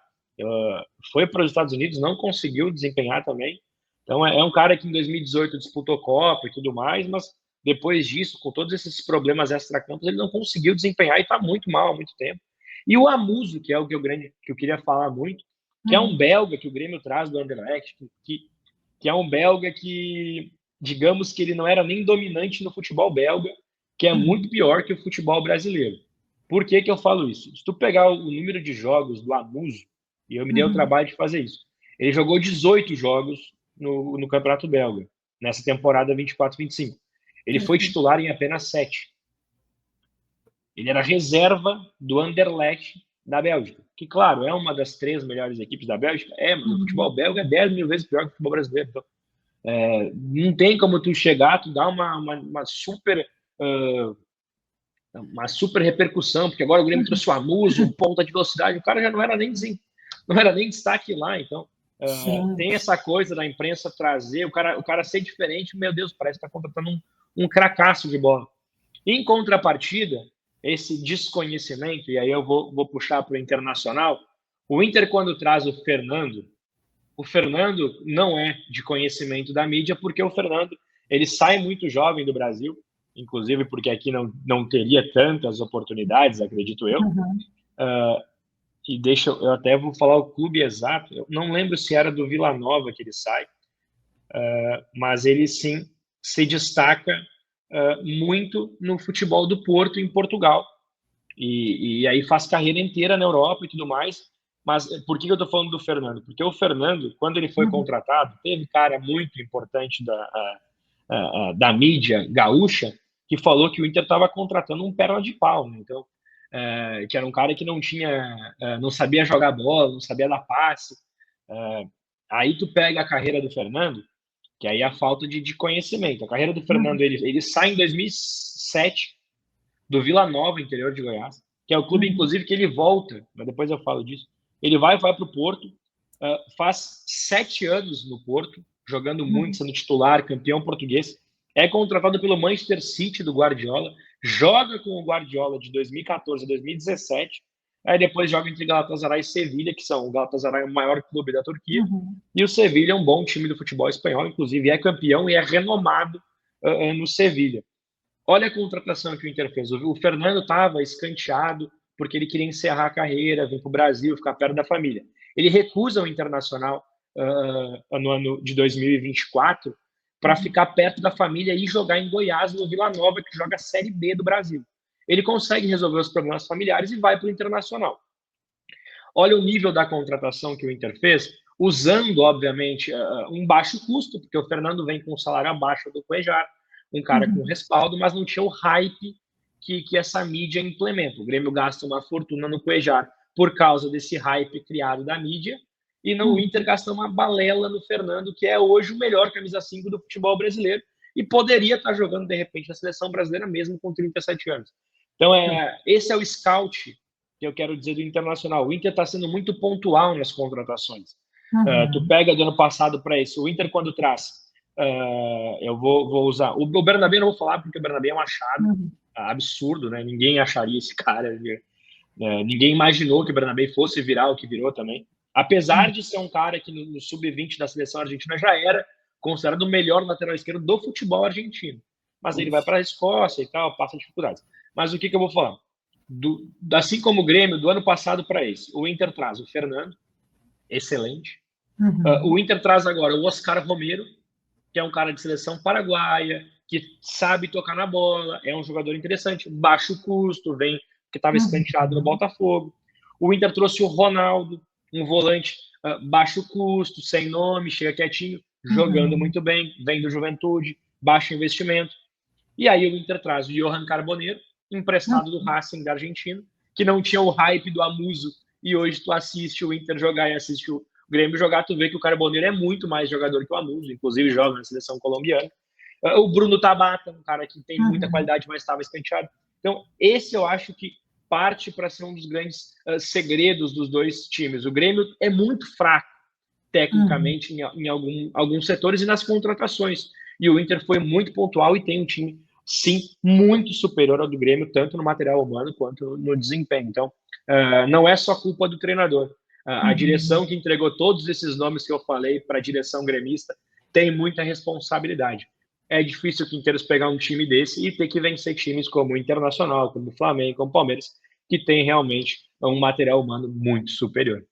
foi para os Estados Unidos, não conseguiu desempenhar também. Então, é um cara que em 2018 disputou Copa e tudo mais, mas depois disso, com todos esses problemas extracampos, ele não conseguiu desempenhar e está muito mal há muito tempo. E o Amuso, que é o que eu queria falar muito, que é um belga que o Grêmio traz do Anderlecht, que é um belga que, digamos que ele não era nem dominante no futebol belga, que é muito pior que o futebol brasileiro. Por que eu falo isso? Se tu pegar o número de jogos do Amuso, e eu me dei o trabalho de fazer isso, ele jogou 18 jogos no Campeonato Belga, nessa temporada 24-25. Ele foi titular em apenas 7. Ele era reserva do Anderlecht da Bélgica, que, claro, é uma das 3 melhores equipes da Bélgica, mas o futebol belga é 10 mil vezes pior que o futebol brasileiro. Então, não tem como tu chegar, tu dar uma super uma super repercussão, porque agora o Grêmio trouxe o Amuso, um ponta de velocidade, o cara já não era nem destaque lá, então tem essa coisa da imprensa trazer, o cara ser diferente, meu Deus, parece que está contratando um cracaço de bola. Em contrapartida, esse desconhecimento, e aí eu vou puxar para o Internacional, o Inter quando traz o Fernando não é de conhecimento da mídia, porque o Fernando ele sai muito jovem do Brasil, inclusive porque aqui não teria tantas oportunidades, acredito eu. E eu até vou falar o clube exato, eu não lembro se era do Vila Nova que ele sai, mas ele sim se destaca muito no futebol do Porto, em Portugal. E aí faz carreira inteira na Europa e tudo mais. Mas por que eu estou falando do Fernando? Porque o Fernando, quando ele foi contratado, teve cara muito importante da mídia gaúcha que falou que o Inter estava contratando um perna de pau, né? Então, que era um cara que não sabia jogar bola, não sabia dar passe. Aí tu pega a carreira do Fernando, que aí é a falta de conhecimento. A carreira do Fernando, ele sai em 2007 do Vila Nova, interior de Goiás, que é o clube, inclusive, que ele volta, mas depois eu falo disso. Ele vai para o Porto, faz 7 anos no Porto, jogando muito, sendo titular, campeão português, é contratado pelo Manchester City do Guardiola, joga com o Guardiola de 2014 a 2017, aí depois joga entre Galatasaray e Sevilha, que são o Galatasaray o maior clube da Turquia, e o Sevilha é um bom time do futebol espanhol, inclusive é campeão e é renomado no Sevilha. Olha a contratação que o Inter fez. O Fernando estava escanteado porque ele queria encerrar a carreira, vir para o Brasil, ficar perto da família. Ele recusa o Internacional no ano de 2024 para ficar perto da família e jogar em Goiás, no Vila Nova, que joga a Série B do Brasil. Ele consegue resolver os problemas familiares e vai para o Internacional. Olha o nível da contratação que o Inter fez, usando, obviamente, um baixo custo, porque o Fernando vem com um salário abaixo do Cuejar, um cara com respaldo, mas não tinha o hype que essa mídia implementa. O Grêmio gasta uma fortuna no Cuejar por causa desse hype criado da mídia, e no Inter gasta uma balela no Fernando, que é hoje o melhor camisa 5 do futebol brasileiro, e poderia estar jogando, de repente, na seleção brasileira mesmo com 37 anos. Então, esse é o scout que eu quero dizer do Internacional. O Inter está sendo muito pontual nas contratações. Tu pega do ano passado para esse. O Inter, quando traz... eu vou usar... O Bernabé eu não vou falar, porque o Bernabé é um achado absurdo, né? Ninguém acharia esse cara. Ninguém imaginou que o Bernabé fosse virar o que virou também. Apesar de ser um cara que no sub-20 da seleção argentina já era considerado o melhor lateral esquerdo do futebol argentino. Mas ele vai para a Escócia e tal, passa dificuldades. Mas o que eu vou falar? Assim como o Grêmio, do ano passado para esse, o Inter traz o Fernando, excelente. O Inter traz agora o Oscar Romero, que é um cara de seleção paraguaia, que sabe tocar na bola, é um jogador interessante, baixo custo, que estava escanteado no Botafogo. O Inter trouxe o Ronaldo, um volante baixo custo, sem nome, chega quietinho, jogando muito bem, vem do Juventude, baixo investimento. E aí o Inter traz o Johan Carboneiro, emprestado do Racing da Argentina, que não tinha o hype do Amuso, e hoje tu assiste o Inter jogar e assiste o Grêmio jogar, tu vê que o Carboneiro é muito mais jogador que o Amuso, inclusive joga na seleção colombiana. O Bruno Tabata, um cara que tem muita qualidade, mas estava escanteado. Então, esse eu acho que parte para ser um dos grandes segredos dos dois times. O Grêmio é muito fraco, tecnicamente, em alguns setores e nas contratações. E o Inter foi muito pontual e tem um time, sim, muito superior ao do Grêmio, tanto no material humano quanto no desempenho. Então, não é só culpa do treinador. A direção que entregou todos esses nomes que eu falei para a direção gremista tem muita responsabilidade. É difícil o Quinteiros pegar um time desse e ter que vencer times como o Internacional, como o Flamengo, como o Palmeiras, que tem realmente um material humano muito superior.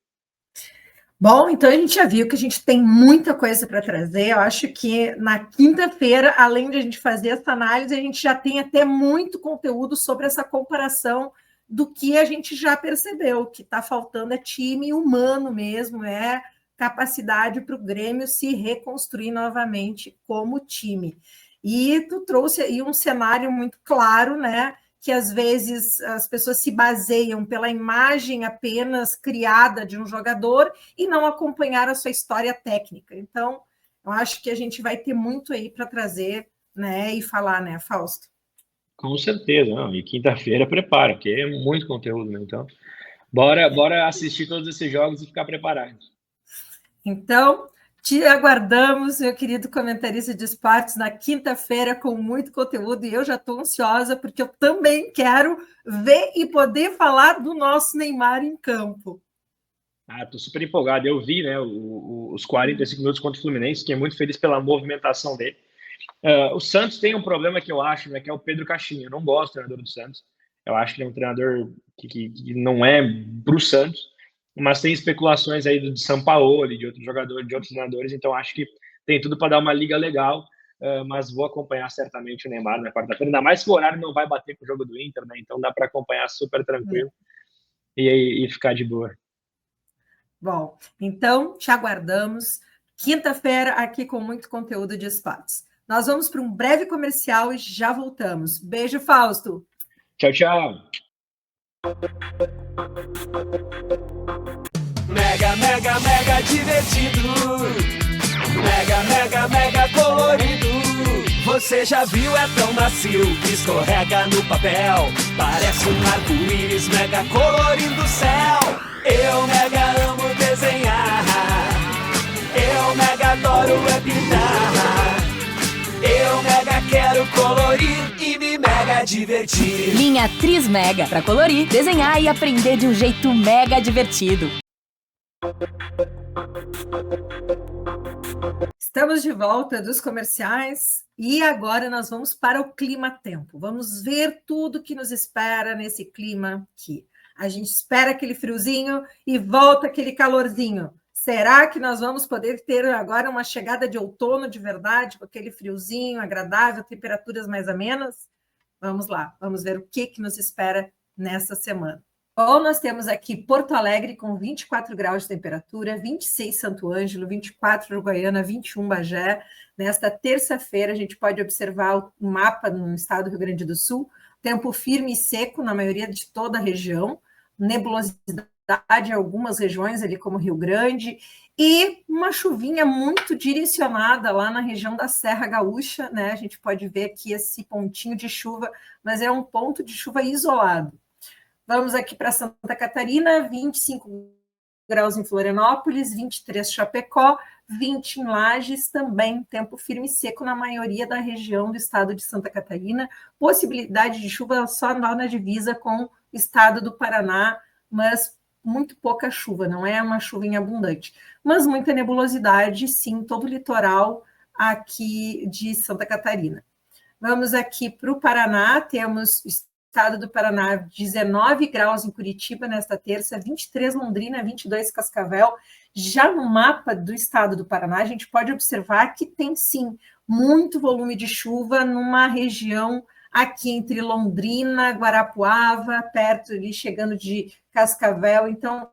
Bom, então a gente já viu que a gente tem muita coisa para trazer. Eu acho que na quinta-feira, além de a gente fazer essa análise, a gente já tem até muito conteúdo sobre essa comparação do que a gente já percebeu, que está faltando é time humano mesmo, é capacidade para o Grêmio se reconstruir novamente como time. E tu trouxe aí um cenário muito claro, né? Que às vezes as pessoas se baseiam pela imagem apenas criada de um jogador e não acompanhar a sua história técnica. Então, eu acho que a gente vai ter muito aí para trazer, né? E falar, né, Fausto? Com certeza, não. E quinta-feira prepara, porque é muito conteúdo, né? Então, bora assistir todos esses jogos e ficar preparado. Então, te aguardamos, meu querido comentarista de esportes, na quinta-feira com muito conteúdo, e eu já estou ansiosa, porque eu também quero ver e poder falar do nosso Neymar em campo. Tô super empolgado. Eu vi, né, os 45 minutos contra o Fluminense, fiquei muito feliz pela movimentação dele. O Santos tem um problema que eu acho, né, que é o Pedro Caixinha. Eu não gosto do treinador do Santos. Eu acho que ele é um treinador que não é pro Santos, mas tem especulações aí do Sampaoli, de outros jogadores, de outros treinadores, então acho que tem tudo para dar uma liga legal, mas vou acompanhar certamente o Neymar na quarta-feira, ainda mais que o horário não vai bater com o jogo do Inter, né? Então dá para acompanhar super tranquilo e ficar de boa. Bom, então te aguardamos quinta-feira aqui com muito conteúdo de esportes. Nós vamos para um breve comercial e já voltamos. Beijo, Fausto. Tchau, tchau. Mega, mega, mega divertido. Mega, mega, mega colorido. Você já viu, é tão macio que escorrega no papel. Parece um arco-íris mega colorindo o céu. Eu mega amo desenhar. Eu mega adoro pintar. Eu mega quero colorir e me mega divertir. Linha Tris Mega, para colorir, desenhar e aprender de um jeito mega divertido. Estamos de volta dos comerciais e agora nós vamos para o clima-tempo. Vamos ver tudo que nos espera nesse clima aqui. A gente espera aquele friozinho e volta aquele calorzinho. Será que nós vamos poder ter agora uma chegada de outono de verdade, com aquele friozinho agradável, temperaturas mais amenas? Vamos lá, vamos ver o que nos espera nessa semana. Bom, nós temos aqui Porto Alegre com 24 graus de temperatura, 26 Santo Ângelo, 24 Uruguaiana, 21 Bagé. Nesta terça-feira, a gente pode observar o mapa no estado do Rio Grande do Sul, tempo firme e seco na maioria de toda a região, nebulosidade em algumas regiões, ali como Rio Grande, e uma chuvinha muito direcionada lá na região da Serra Gaúcha, né? A gente pode ver aqui esse pontinho de chuva, mas é um ponto de chuva isolado. Vamos aqui para Santa Catarina, 25 graus em Florianópolis, 23 Chapecó, 20 em Lages, também tempo firme e seco na maioria da região do estado de Santa Catarina, possibilidade de chuva só lá na divisa com o estado do Paraná, mas muito pouca chuva, não é uma chuvinha abundante, mas muita nebulosidade, sim, todo o litoral aqui de Santa Catarina. Vamos aqui para o Paraná, temos estado do Paraná, 19 graus em Curitiba nesta terça, 23 Londrina, 22 Cascavel. Já no mapa do estado do Paraná, a gente pode observar que tem, sim, muito volume de chuva numa região aqui entre Londrina, Guarapuava, perto ali, chegando de Cascavel. Então,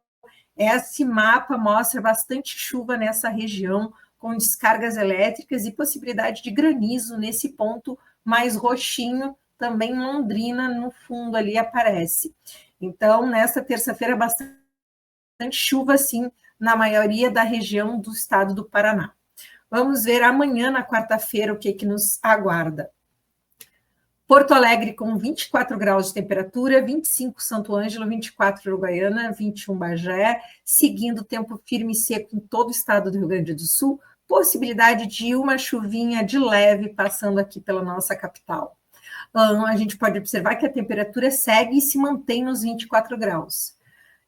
esse mapa mostra bastante chuva nessa região, com descargas elétricas e possibilidade de granizo nesse ponto mais roxinho, também Londrina, no fundo ali aparece. Então, nesta terça-feira, bastante chuva, sim, na maioria da região do estado do Paraná. Vamos ver amanhã, na quarta-feira, o que nos aguarda. Porto Alegre com 24 graus de temperatura, 25 Santo Ângelo, 24 Uruguaiana, 21 Bagé, seguindo tempo firme e seco em todo o estado do Rio Grande do Sul, possibilidade de uma chuvinha de leve passando aqui pela nossa capital. A gente pode observar que a temperatura segue e se mantém nos 24 graus.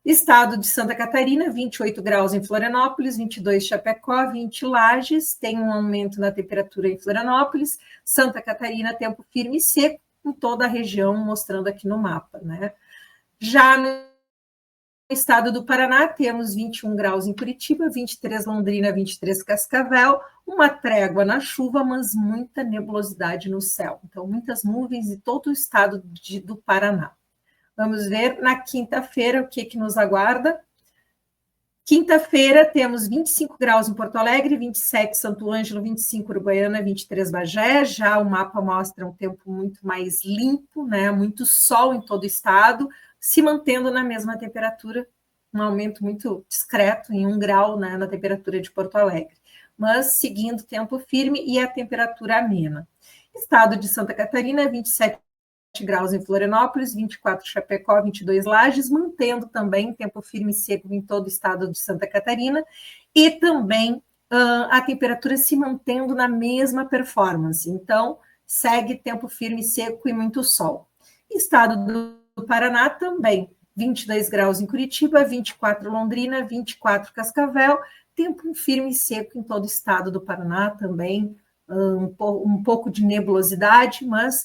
Estado de Santa Catarina, 28 graus em Florianópolis, 22 Chapecó, 20 Lages, tem um aumento na temperatura em Florianópolis. Santa Catarina, tempo firme e seco em toda a região, mostrando aqui no mapa, né? Já no estado do Paraná, temos 21 graus em Curitiba, 23 Londrina, 23 Cascavel, uma trégua na chuva, mas muita nebulosidade no céu. Então, muitas nuvens em todo o estado do Paraná. Vamos ver na quinta-feira o que nos aguarda. Quinta-feira temos 25 graus em Porto Alegre, 27 Santo Ângelo, 25 Uruguaiana, 23 Bagé. Já o mapa mostra um tempo muito mais limpo, né? Muito sol em todo o estado, se mantendo na mesma temperatura, um aumento muito discreto, em 1 grau, né, na temperatura de Porto Alegre, mas seguindo tempo firme e a temperatura amena. Estado de Santa Catarina, 27 graus em Florianópolis, 24 em Chapecó, 22 Lages, mantendo também tempo firme e seco em todo o estado de Santa Catarina, e também a temperatura se mantendo na mesma performance. Então, segue tempo firme e seco e muito sol. Estado do Paraná também, 22 graus em Curitiba, 24 Londrina, 24 Cascavel, tempo firme e seco em todo o estado do Paraná também, um pouco de nebulosidade, mas